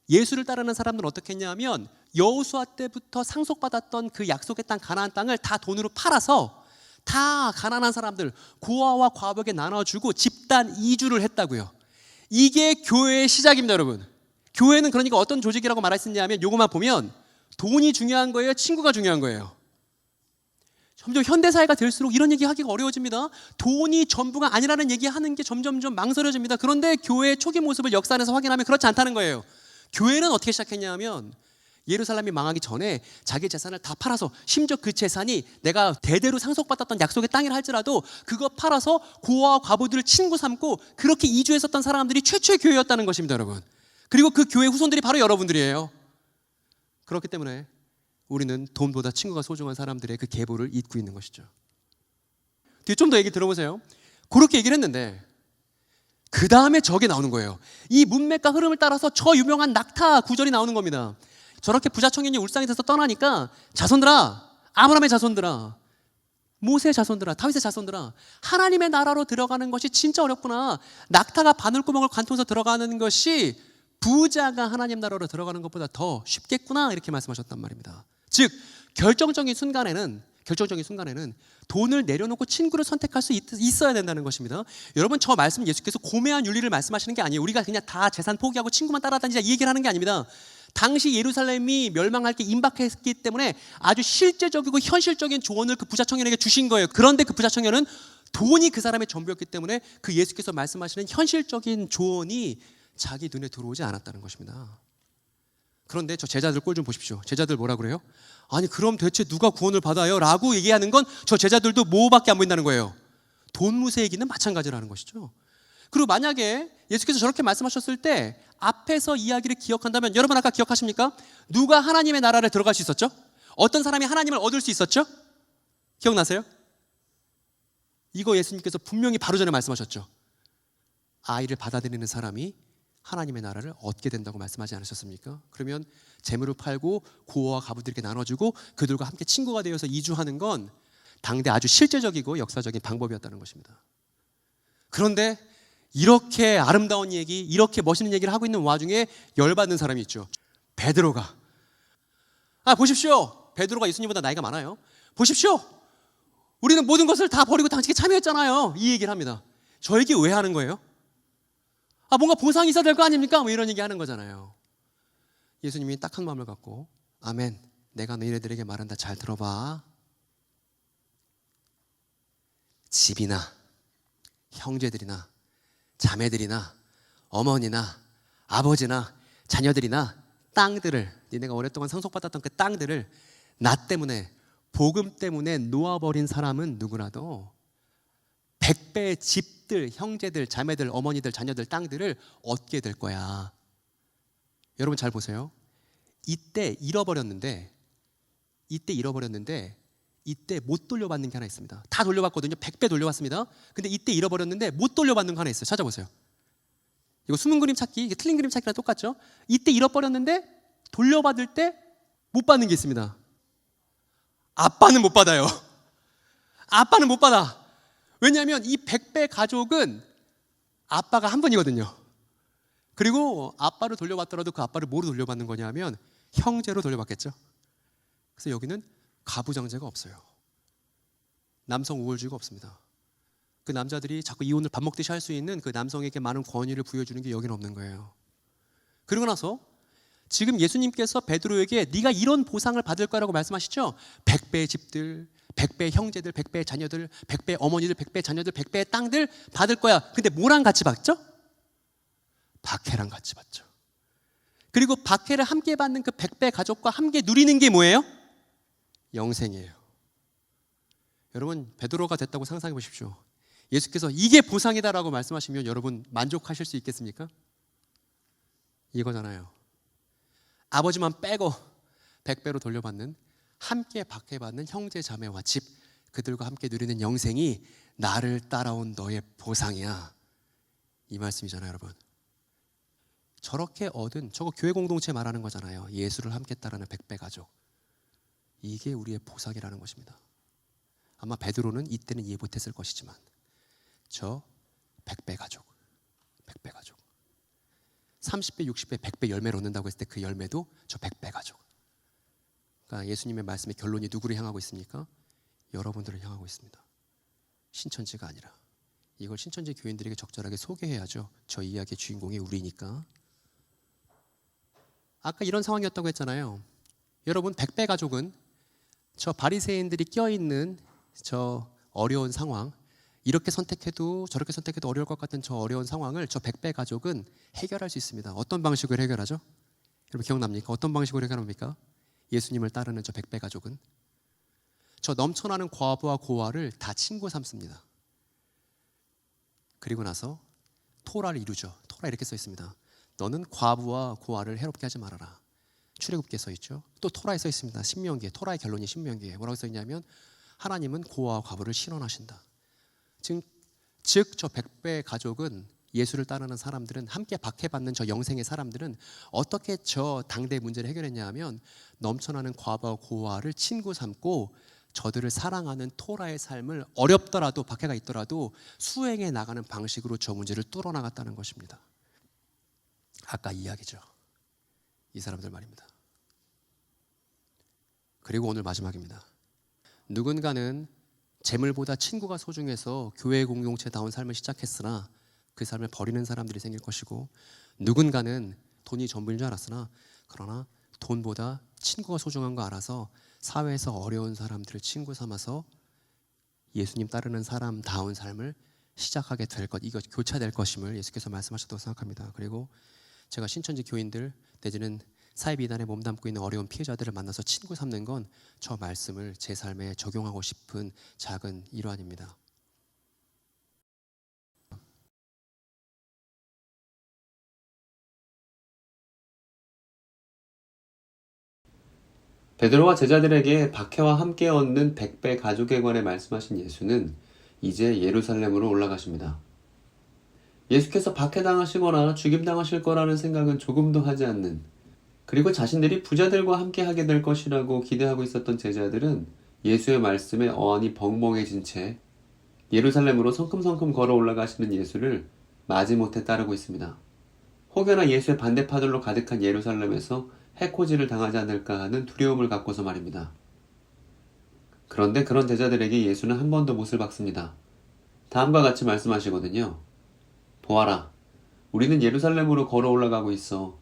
예수를 따르는 사람들은 어떻게 했냐면 여호수아 때부터 상속받았던 그 약속의 땅 가나안 땅을 다 돈으로 팔아서 다 가난한 사람들 고아와 과부에게 나눠주고 집단 이주를 했다고요. 이게 교회의 시작입니다, 여러분. 교회는 그러니까 어떤 조직이라고 말할 수 있냐면 요것만 보면 돈이 중요한 거예요, 친구가 중요한 거예요. 점점 현대사회가 될수록 이런 얘기 하기가 어려워집니다. 돈이 전부가 아니라는 얘기하는 게 점점점 망설여집니다. 그런데 교회의 초기 모습을 역사 안에서 확인하면 그렇지 않다는 거예요. 교회는 어떻게 시작했냐면 예루살렘이 망하기 전에 자기 재산을 다 팔아서, 심지어 그 재산이 내가 대대로 상속받았던 약속의 땅이라 할지라도 그거 팔아서 고아와 과부들을 친구 삼고 그렇게 이주했었던 사람들이 최초의 교회였다는 것입니다, 여러분. 그리고 그 교회 후손들이 바로 여러분들이에요. 그렇기 때문에 우리는 돈보다 친구가 소중한 사람들의 그 계보를 잇고 있는 것이죠. 뒤에 좀 더 얘기 들어보세요. 그렇게 얘기를 했는데 그 다음에 저게 나오는 거예요. 이 문맥과 흐름을 따라서 저 유명한 낙타 구절이 나오는 겁니다. 저렇게 부자 청년이 울상이 돼서 떠나니까 자손들아, 아브라함의 자손들아, 모세의 자손들아, 다윗의 자손들아, 하나님의 나라로 들어가는 것이 진짜 어렵구나. 낙타가 바늘구멍을 관통해서 들어가는 것이 부자가 하나님 나라로 들어가는 것보다 더 쉽겠구나, 이렇게 말씀하셨단 말입니다. 즉 결정적인 순간에는 돈을 내려놓고 친구를 선택할 수 있어야 된다는 것입니다. 여러분, 저 말씀 예수께서 고매한 윤리를 말씀하시는 게 아니에요. 우리가 그냥 다 재산 포기하고 친구만 따라다니자 이 얘기를 하는 게 아닙니다. 당시 예루살렘이 멸망할 게 임박했기 때문에 아주 실제적이고 현실적인 조언을 그 부자 청년에게 주신 거예요. 그런데 그 부자 청년은 돈이 그 사람의 전부였기 때문에 그 예수께서 말씀하시는 현실적인 조언이 자기 눈에 들어오지 않았다는 것입니다. 그런데 저 제자들 꼴 좀 보십시오. 제자들 뭐라 그래요? 아니 그럼 대체 누가 구원을 받아요? 라고 얘기하는 건 저 제자들도 뭐밖에 안 보인다는 거예요. 돈 무새이기는 마찬가지라는 것이죠. 그리고 만약에 예수께서 저렇게 말씀하셨을 때 앞에서 이야기를 기억한다면, 여러분 아까 기억하십니까? 누가 하나님의 나라를 들어갈 수 있었죠? 어떤 사람이 하나님을 얻을 수 있었죠? 기억나세요? 이거 예수님께서 분명히 바로 전에 말씀하셨죠. 아이를 받아들이는 사람이 하나님의 나라를 얻게 된다고 말씀하지 않으셨습니까? 그러면 재물을 팔고 고아와 과부들에게 나눠주고 그들과 함께 친구가 되어서 이주하는 건 당대 아주 실제적이고 역사적인 방법이었다는 것입니다. 그런데 이렇게 아름다운 얘기, 이렇게 멋있는 얘기를 하고 있는 와중에 열받는 사람이 있죠. 베드로가. 보십시오. 베드로가 예수님보다 나이가 많아요. 보십시오. 우리는 모든 것을 다 버리고 당신께 참여했잖아요. 이 얘기를 합니다. 저 얘기 왜 하는 거예요? 뭔가 보상이 있어야 될 거 아닙니까? 뭐 이런 얘기 하는 거잖아요. 예수님이 딱 한 마음을 갖고, 아멘, 내가 너희들에게 말한다. 잘 들어봐. 집이나 형제들이나 자매들이나 어머니나 아버지나 자녀들이나 땅들을, 니네가 오랫동안 상속받았던 그 땅들을 나 때문에, 복음 때문에 놓아버린 사람은 누구라도 100배의 집들, 형제들, 자매들, 어머니들, 자녀들, 땅들을 얻게 될 거야. 여러분 잘 보세요. 이때 잃어버렸는데 이때 못 돌려받는 게 하나 있습니다. 다 돌려받거든요. 100배 돌려받습니다. 근데 이때 잃어버렸는데 못 돌려받는 거 하나 있어요. 찾아보세요. 이거 숨은 그림 찾기, 이게 틀린 그림 찾기랑 똑같죠? 이때 잃어버렸는데 돌려받을 때 못 받는 게 있습니다. 아빠는 못 받아요. 아빠는 못 받아. 왜냐하면 이 100배 가족은 아빠가 한 분이거든요. 그리고 아빠를 돌려받더라도 그 아빠를 뭐로 돌려받는 거냐면 형제로 돌려받겠죠. 그래서 여기는 가부장제가 없어요. 남성 우월주의가 없습니다. 그 남자들이 자꾸 이혼을 밥 먹듯이 할 수 있는 그 남성에게 많은 권위를 부여주는 게 여기는 없는 거예요. 그리고 나서 지금 예수님께서 베드로에게 네가 이런 보상을 받을 거라고 말씀하시죠. 100배의 집들, 100배의 형제들, 100배의 자녀들, 100배의 어머니들, 100배의 자녀들, 100배의 땅들 받을 거야. 근데 뭐랑 같이 받죠? 박해랑 같이 받죠. 그리고 박해를 함께 받는 그 100배 가족과 함께 누리는 게 뭐예요? 영생이에요. 여러분 베드로가 됐다고 상상해 보십시오. 예수께서 이게 보상이다라고 말씀하시면 여러분 만족하실 수 있겠습니까? 이거잖아요. 아버지만 빼고 100배로 돌려받는, 함께 박해받는 형제 자매와 집, 그들과 함께 누리는 영생이 나를 따라온 너의 보상이야. 이 말씀이잖아요, 여러분. 저렇게 얻은, 저거 교회 공동체 말하는 거잖아요. 예수를 함께 따르는 100배 가족. 이게 우리의 보상이라는 것입니다. 아마 베드로는 이때는 이해 못했을 것이지만 저 100배 가족, 100배 가족, 30배, 60배, 100배 열매를 얻는다고 했을 때 그 열매도 저 100배 가족. 그러니까 예수님의 말씀의 결론이 누구를 향하고 있습니까? 여러분들을 향하고 있습니다. 신천지가 아니라. 이걸 신천지 교인들에게 적절하게 소개해야죠. 저 이야기의 주인공이 우리니까. 아까 이런 상황이었다고 했잖아요. 여러분 100배 가족은 저 바리새인들이 껴있는 저 어려운 상황, 이렇게 선택해도 저렇게 선택해도 어려울 것 같은 저 어려운 상황을 저 100배 가족은 해결할 수 있습니다. 어떤 방식으로 해결하죠? 여러분 기억납니까? 어떤 방식으로 해결합니까? 예수님을 따르는 저 100배 가족은 저 넘쳐나는 과부와 고아를 다 친구 삼습니다. 그리고 나서 토라를 이루죠. 토라 이렇게 써 있습니다. 너는 과부와 고아를 해롭게 하지 말아라. 출애굽기에 써 있죠. 또 토라에 써 있습니다. 신명기에, 토라의 결론이 신명기에 뭐라고 써 있냐면 하나님은 고아와 과부를 신원하신다. 즉 저 100배 가족은, 예수를 따르는 사람들은, 함께 박해받는 저 영생의 사람들은 어떻게 저 당대 문제를 해결했냐 하면 넘쳐나는 과부와 고아를 친구 삼고 저들을 사랑하는 토라의 삶을 어렵더라도 박해가 있더라도 수행해 나가는 방식으로 저 문제를 뚫어나갔다는 것입니다. 아까 이야기죠. 이 사람들 말입니다. 그리고 오늘 마지막입니다. 누군가는 재물보다 친구가 소중해서 교회 공동체다운 삶을 시작했으나 그 삶을 버리는 사람들이 생길 것이고, 누군가는 돈이 전부인 줄 알았으나 그러나 돈보다 친구가 소중한 거 알아서 사회에서 어려운 사람들을 친구 삼아서 예수님 따르는 사람다운 삶을 시작하게 될 것, 이거 교차될 것임을 예수께서 말씀하셨다고 생각합니다. 그리고 제가 신천지 교인들 내지는 사회비난에 몸담고 있는 어려운 피해자들을 만나서 친구 삼는 건 저 말씀을 제 삶에 적용하고 싶은 작은 일환입니다. 베드로와 제자들에게 박해와 함께 얻는 100배 가족에 관해 말씀하신 예수는 이제 예루살렘으로 올라가십니다. 예수께서 박해당하시거나 죽임당하실 거라는 생각은 조금도 하지 않는, 그리고 자신들이 부자들과 함께 하게 될 것이라고 기대하고 있었던 제자들은 예수의 말씀에 어안이 벙벙해진 채 예루살렘으로 성큼성큼 걸어 올라가시는 예수를 마지못해 따르고 있습니다. 혹여나 예수의 반대파들로 가득한 예루살렘에서 해코지를 당하지 않을까 하는 두려움을 갖고서 말입니다. 그런데 그런 제자들에게 예수는 한 번 더 못을 박습니다. 다음과 같이 말씀하시거든요. 보아라, 우리는 예루살렘으로 걸어 올라가고 있어.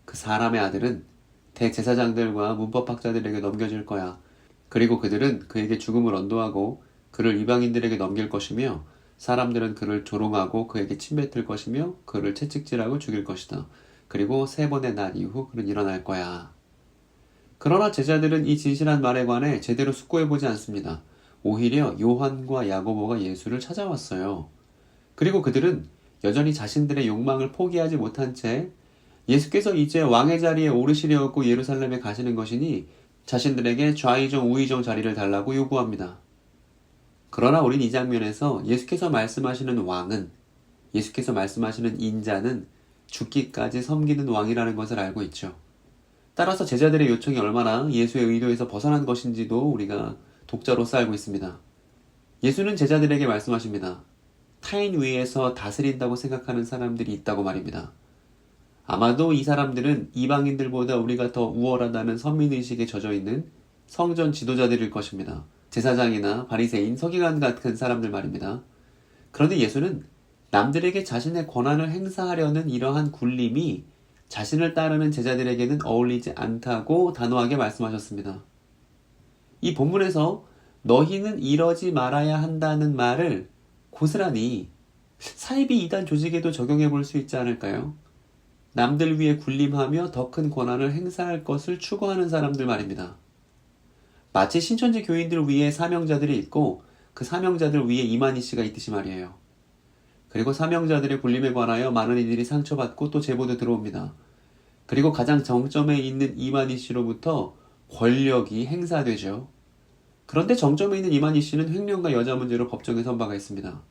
그 사람의 아들은 대제사장들과 문법학자들에게 넘겨질 거야. 그리고 그들은 그에게 죽음을 언도하고 그를 이방인들에게 넘길 것이며 사람들은 그를 조롱하고 그에게 침뱉을 것이며 그를 채찍질하고 죽일 것이다. 그리고 3번의 날 이후 그는 일어날 거야. 그러나 제자들은 이 진실한 말에 관해 제대로 숙고해보지 않습니다. 오히려 요한과 야고보가 예수를 찾아왔어요. 그리고 그들은 여전히 자신들의 욕망을 포기하지 못한 채 예수께서 이제 왕의 자리에 오르시려고 예루살렘에 가시는 것이니 자신들에게 좌의정 우의정 자리를 달라고 요구합니다. 그러나 우린 이 장면에서 예수께서 말씀하시는 왕은, 예수께서 말씀하시는 인자는 죽기까지 섬기는 왕이라는 것을 알고 있죠. 따라서 제자들의 요청이 얼마나 예수의 의도에서 벗어난 것인지도 우리가 독자로서 알고 있습니다. 예수는 제자들에게 말씀하십니다. 타인 위에서 다스린다고 생각하는 사람들이 있다고 말입니다. 아마도 이 사람들은 이방인들보다 우리가 더 우월하다는 선민의식에 젖어있는 성전 지도자들일 것입니다. 제사장이나 바리새인, 서기관 같은 사람들 말입니다. 그런데 예수는 남들에게 자신의 권한을 행사하려는 이러한 굴림이 자신을 따르는 제자들에게는 어울리지 않다고 단호하게 말씀하셨습니다. 이 본문에서 너희는 이러지 말아야 한다는 말을 고스란히 사이비 이단 조직에도 적용해 볼 수 있지 않을까요? 남들 위에 군림하며 더 큰 권한을 행사할 것을 추구하는 사람들 말입니다. 마치 신천지 교인들 위에 사명자들이 있고 그 사명자들 위에 이만희 씨가 있듯이 말이에요. 그리고 사명자들의 군림에 관하여 많은 이들이 상처받고 또 제보도 들어옵니다. 그리고 가장 정점에 있는 이만희 씨로부터 권력이 행사되죠. 그런데 정점에 있는 이만희 씨는 횡령과 여자 문제로 법정에 선 바가 있습니다.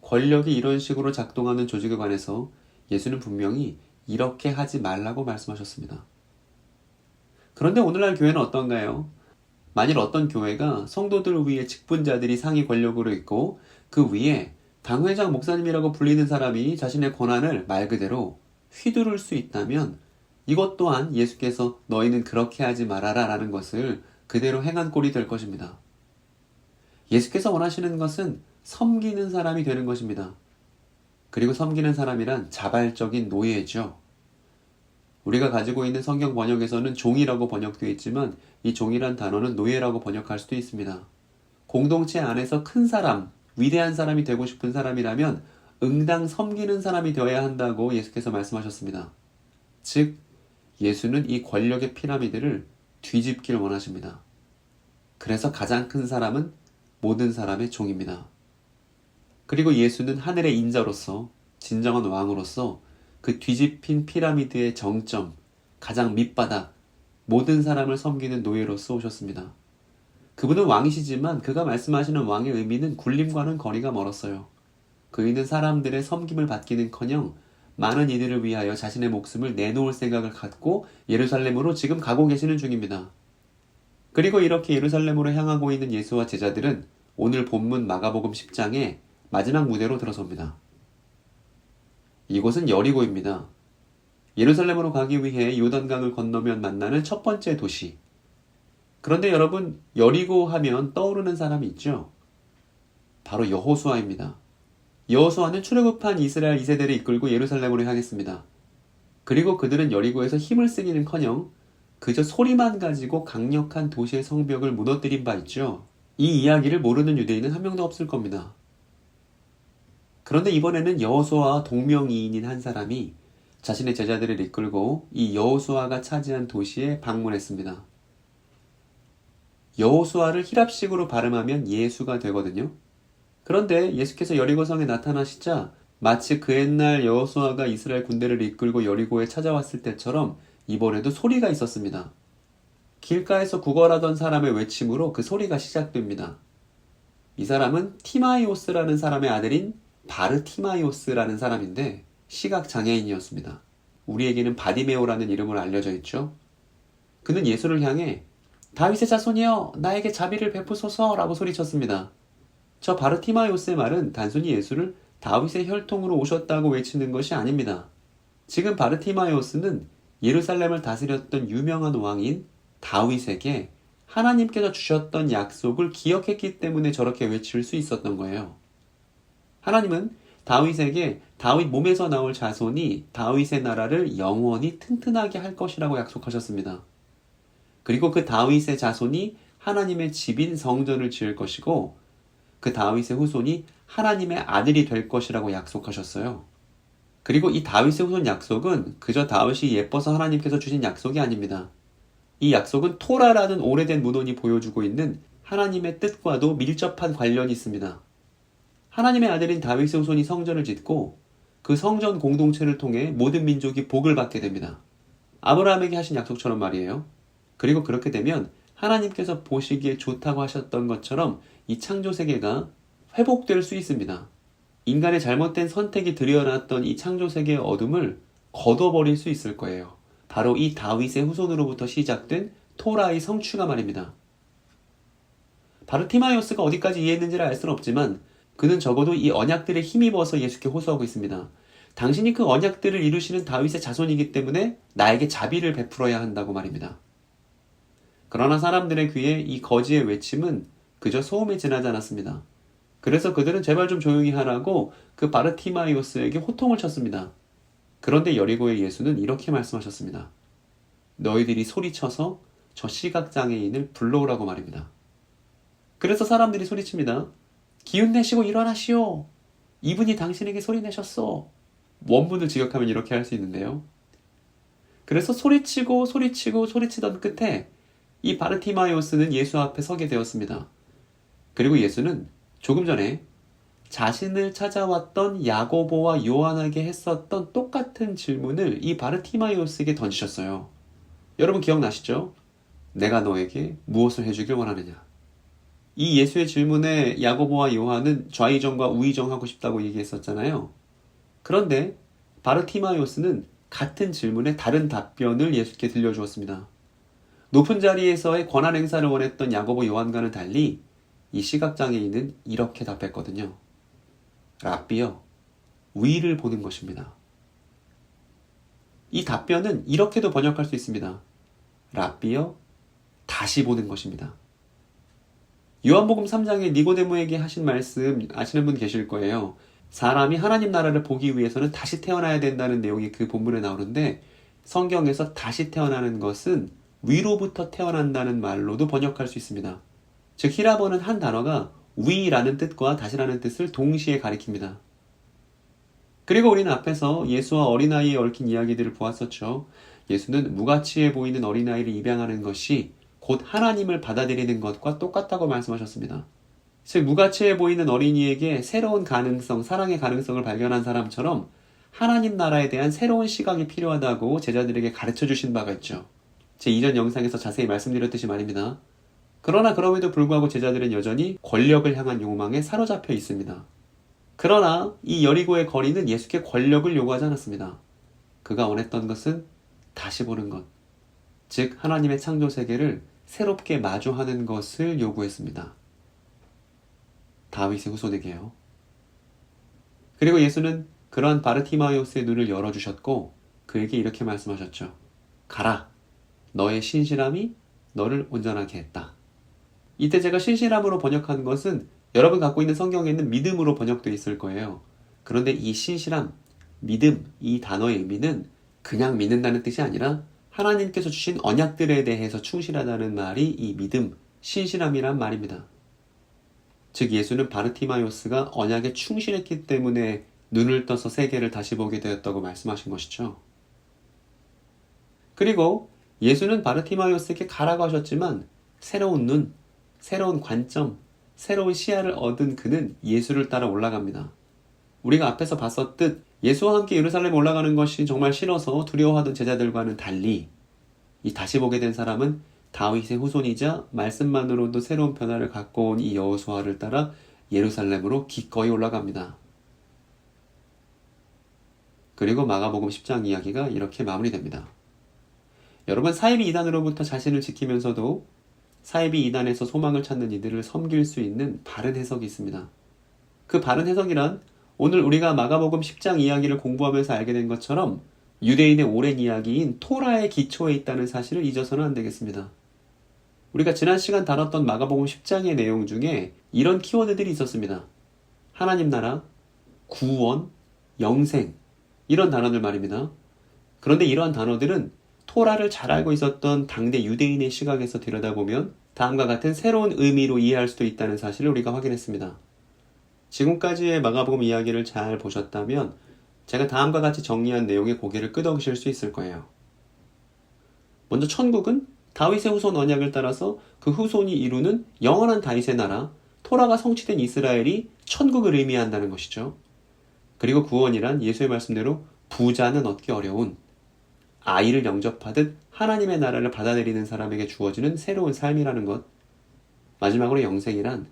권력이 이런 식으로 작동하는 조직에 관해서 예수는 분명히 이렇게 하지 말라고 말씀하셨습니다. 그런데 오늘날 교회는 어떤가요? 만일 어떤 교회가 성도들 위에 직분자들이 상위 권력으로 있고 그 위에 당회장 목사님이라고 불리는 사람이 자신의 권한을 말 그대로 휘두를 수 있다면 이것 또한 예수께서 너희는 그렇게 하지 말아라 라는 것을 그대로 행한 꼴이 될 것입니다. 예수께서 원하시는 것은 섬기는 사람이 되는 것입니다. 그리고 섬기는 사람이란 자발적인 노예죠. 우리가 가지고 있는 성경 번역에서는 종이라고 번역되어 있지만 이 종이란 단어는 노예라고 번역할 수도 있습니다. 공동체 안에서 큰 사람, 위대한 사람이 되고 싶은 사람이라면 응당 섬기는 사람이 되어야 한다고 예수께서 말씀하셨습니다. 즉, 예수는 이 권력의 피라미드를 뒤집기를 원하십니다. 그래서 가장 큰 사람은 모든 사람의 종입니다. 그리고 예수는 하늘의 인자로서, 진정한 왕으로서 그 뒤집힌 피라미드의 정점, 가장 밑바닥, 모든 사람을 섬기는 노예로서 오셨습니다. 그분은 왕이시지만 그가 말씀하시는 왕의 의미는 굴림과는 거리가 멀었어요. 그이는 사람들의 섬김을 받기는커녕 많은 이들을 위하여 자신의 목숨을 내놓을 생각을 갖고 예루살렘으로 지금 가고 계시는 중입니다. 그리고 이렇게 예루살렘으로 향하고 있는 예수와 제자들은 오늘 본문 마가복음 10장에 마지막 무대로 들어섭니다. 이곳은 여리고입니다. 예루살렘으로 가기 위해 요단강을 건너면 만나는 첫 번째 도시. 그런데 여러분, 여리고 하면 떠오르는 사람이 있죠? 바로 여호수아입니다. 여호수아는 출애굽한 이스라엘 2세대를 이끌고 예루살렘으로 향했습니다. 그리고 그들은 여리고에서 힘을 쓰기는커녕 그저 소리만 가지고 강력한 도시의 성벽을 무너뜨린 바 있죠. 이 이야기를 모르는 유대인은 한 명도 없을 겁니다. 그런데 이번에는 여호수아와 동명이인인 한 사람이 자신의 제자들을 이끌고 이 여호수아가 차지한 도시에 방문했습니다. 여호수아를 히랍식으로 발음하면 예수가 되거든요. 그런데 예수께서 여리고성에 나타나시자 마치 그 옛날 여호수아가 이스라엘 군대를 이끌고 여리고에 찾아왔을 때처럼 이번에도 소리가 있었습니다. 길가에서 구걸하던 사람의 외침으로 그 소리가 시작됩니다. 이 사람은 티마이오스라는 사람의 아들인 바르티마이오스라는 사람인데 시각장애인이었습니다. 우리에게는 바디메오라는 이름으로 알려져 있죠. 그는 예수를 향해 다윗의 자손이여 나에게 자비를 베푸소서 라고 소리쳤습니다. 저 바르티마이오스의 말은 단순히 예수를 다윗의 혈통으로 오셨다고 외치는 것이 아닙니다. 지금 바르티마이오스는 예루살렘을 다스렸던 유명한 왕인 다윗에게 하나님께서 주셨던 약속을 기억했기 때문에 저렇게 외칠 수 있었던 거예요. 하나님은 다윗에게 다윗 몸에서 나올 자손이 다윗의 나라를 영원히 튼튼하게 할 것이라고 약속하셨습니다. 그리고 그 다윗의 자손이 하나님의 집인 성전을 지을 것이고 그 다윗의 후손이 하나님의 아들이 될 것이라고 약속하셨어요. 그리고 이 다윗의 후손 약속은 그저 다윗이 예뻐서 하나님께서 주신 약속이 아닙니다. 이 약속은 토라라는 오래된 문헌이 보여주고 있는 하나님의 뜻과도 밀접한 관련이 있습니다. 하나님의 아들인 다윗의 후손이 성전을 짓고 그 성전 공동체를 통해 모든 민족이 복을 받게 됩니다. 아브라함에게 하신 약속처럼 말이에요. 그리고 그렇게 되면 하나님께서 보시기에 좋다고 하셨던 것처럼 이 창조 세계가 회복될 수 있습니다. 인간의 잘못된 선택이 들여놨던 이 창조 세계의 어둠을 걷어버릴 수 있을 거예요. 바로 이 다윗의 후손으로부터 시작된 토라의 성취가 말입니다. 바르티마이오스가 어디까지 이해했는지를 알 수는 없지만 그는 적어도 이 언약들에 힘입어서 예수께 호소하고 있습니다. 당신이 그 언약들을 이루시는 다윗의 자손이기 때문에 나에게 자비를 베풀어야 한다고 말입니다. 그러나 사람들의 귀에 이 거지의 외침은 그저 소음에 지나지 않았습니다. 그래서 그들은 제발 좀 조용히 하라고 그 바르티마이오스에게 호통을 쳤습니다. 그런데 여리고의 예수는 이렇게 말씀하셨습니다. 너희들이 소리쳐서 저 시각장애인을 불러오라고 말입니다. 그래서 사람들이 소리칩니다. 기운 내시고 일어나시오. 이분이 당신에게 소리 내셨소. 원문을 직역하면 이렇게 할 수 있는데요. 그래서 소리치던 끝에 이 바르티마이오스는 예수 앞에 서게 되었습니다. 그리고 예수는 조금 전에 자신을 찾아왔던 야고보와 요한에게 했었던 똑같은 질문을 이 바르티마이오스에게 던지셨어요. 여러분 기억나시죠? 내가 너에게 무엇을 해주길 원하느냐? 이 예수의 질문에 야고보와 요한은 좌의정과 우의정하고 싶다고 얘기했었잖아요. 그런데 바르티마이오스는 같은 질문에 다른 답변을 예수께 들려주었습니다. 높은 자리에서의 권한 행사를 원했던 야고보 요한과는 달리 이 시각장애인은 이렇게 답했거든요. 랍비여, 위를 보는 것입니다. 이 답변은 이렇게도 번역할 수 있습니다. 랍비여, 다시 보는 것입니다. 요한복음 3장에 니고데모에게 하신 말씀 아시는 분 계실 거예요. 사람이 하나님 나라를 보기 위해서는 다시 태어나야 된다는 내용이 그 본문에 나오는데 성경에서 다시 태어나는 것은 위로부터 태어난다는 말로도 번역할 수 있습니다. 즉 히라버는 한 단어가 위라는 뜻과 다시라는 뜻을 동시에 가리킵니다. 그리고 우리는 앞에서 예수와 어린아이에 얽힌 이야기들을 보았었죠. 예수는 무가치해 보이는 어린아이를 입양하는 것이 곧 하나님을 받아들이는 것과 똑같다고 말씀하셨습니다. 즉 무가치해 보이는 어린이에게 새로운 가능성, 사랑의 가능성을 발견한 사람처럼 하나님 나라에 대한 새로운 시각이 필요하다고 제자들에게 가르쳐 주신 바가 있죠. 제 이전 영상에서 자세히 말씀드렸듯이 말입니다. 그러나 그럼에도 불구하고 제자들은 여전히 권력을 향한 욕망에 사로잡혀 있습니다. 그러나 이 여리고의 거리는 예수께 권력을 요구하지 않았습니다. 그가 원했던 것은 다시 보는 것, 즉 하나님의 창조 세계를 새롭게 마주하는 것을 요구했습니다. 다윗의 후손에게요. 그리고 예수는 그러한 바르티마이오스의 눈을 열어주셨고 그에게 이렇게 말씀하셨죠. 가라, 너의 신실함이 너를 온전하게 했다. 이때 제가 신실함으로 번역한 것은 여러분 갖고 있는 성경에는 믿음으로 번역되어 있을 거예요. 그런데 이 신실함, 믿음, 이 단어의 의미는 그냥 믿는다는 뜻이 아니라 하나님께서 주신 언약들에 대해서 충실하다는 말이 이 믿음, 신실함이란 말입니다. 즉 예수는 바르티마요스가 언약에 충실했기 때문에 눈을 떠서 세계를 다시 보게 되었다고 말씀하신 것이죠. 그리고 예수는 바르티마요스에게 가라고 하셨지만 새로운 눈, 새로운 관점, 새로운 시야를 얻은 그는 예수를 따라 올라갑니다. 우리가 앞에서 봤었듯 예수와 함께 예루살렘에 올라가는 것이 정말 싫어서 두려워하던 제자들과는 달리 이 다시 보게 된 사람은 다윗의 후손이자 말씀만으로도 새로운 변화를 갖고 온 이 여호수아를 따라 예루살렘으로 기꺼이 올라갑니다. 그리고 마가복음 10장 이야기가 이렇게 마무리됩니다. 여러분, 사이비 이단으로부터 자신을 지키면서도 사이비 이단에서 소망을 찾는 이들을 섬길 수 있는 바른 해석이 있습니다. 그 바른 해석이란 오늘 우리가 마가복음 10장 이야기를 공부하면서 알게 된 것처럼 유대인의 오랜 이야기인 토라의 기초에 있다는 사실을 잊어서는 안 되겠습니다. 우리가 지난 시간 다뤘던 마가복음 10장의 내용 중에 이런 키워드들이 있었습니다. 하나님 나라, 구원, 영생, 이런 단어들 말입니다. 그런데 이러한 단어들은 토라를 잘 알고 있었던 당대 유대인의 시각에서 들여다보면 다음과 같은 새로운 의미로 이해할 수도 있다는 사실을 우리가 확인했습니다. 지금까지의 마가복음 이야기를 잘 보셨다면 제가 다음과 같이 정리한 내용에 고개를 끄덕이실 수 있을 거예요. 먼저 천국은 다윗의 후손 언약을 따라서 그 후손이 이루는 영원한 다윗의 나라, 토라가 성취된 이스라엘이 천국을 의미한다는 것이죠. 그리고 구원이란 예수의 말씀대로 부자는 얻기 어려운, 아이를 영접하듯 하나님의 나라를 받아들이는 사람에게 주어지는 새로운 삶이라는 것. 마지막으로 영생이란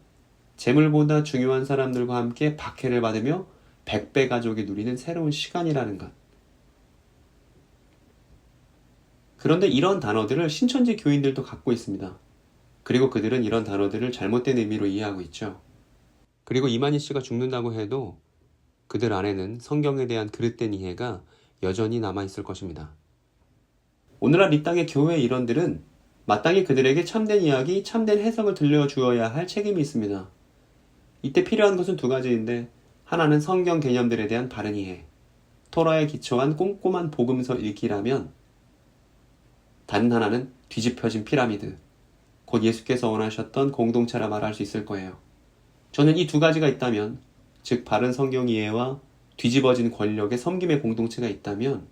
재물보다 중요한 사람들과 함께 박해를 받으며 100배 가족이 누리는 새로운 시간이라는 것. 그런데 이런 단어들을 신천지 교인들도 갖고 있습니다. 그리고 그들은 이런 단어들을 잘못된 의미로 이해하고 있죠. 그리고 이만희 씨가 죽는다고 해도 그들 안에는 성경에 대한 그릇된 이해가 여전히 남아있을 것입니다. 오늘날 이 땅의 교회 일원들은 마땅히 그들에게 참된 이야기, 참된 해석을 들려주어야 할 책임이 있습니다. 이때 필요한 것은 두 가지인데, 하나는 성경 개념들에 대한 바른 이해, 토라에 기초한 꼼꼼한 복음서 읽기라면, 다른 하나는 뒤집혀진 피라미드, 곧 예수께서 원하셨던 공동체라 말할 수 있을 거예요. 저는 이 두 가지가 있다면, 즉 바른 성경 이해와 뒤집어진 권력의 섬김의 공동체가 있다면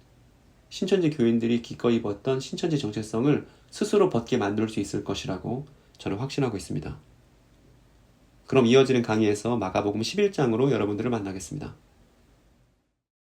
신천지 교인들이 기꺼이 입었던 신천지 정체성을 스스로 벗게 만들 수 있을 것이라고 저는 확신하고 있습니다. 그럼 이어지는 강의에서 마가복음 11장으로 여러분들을 만나겠습니다.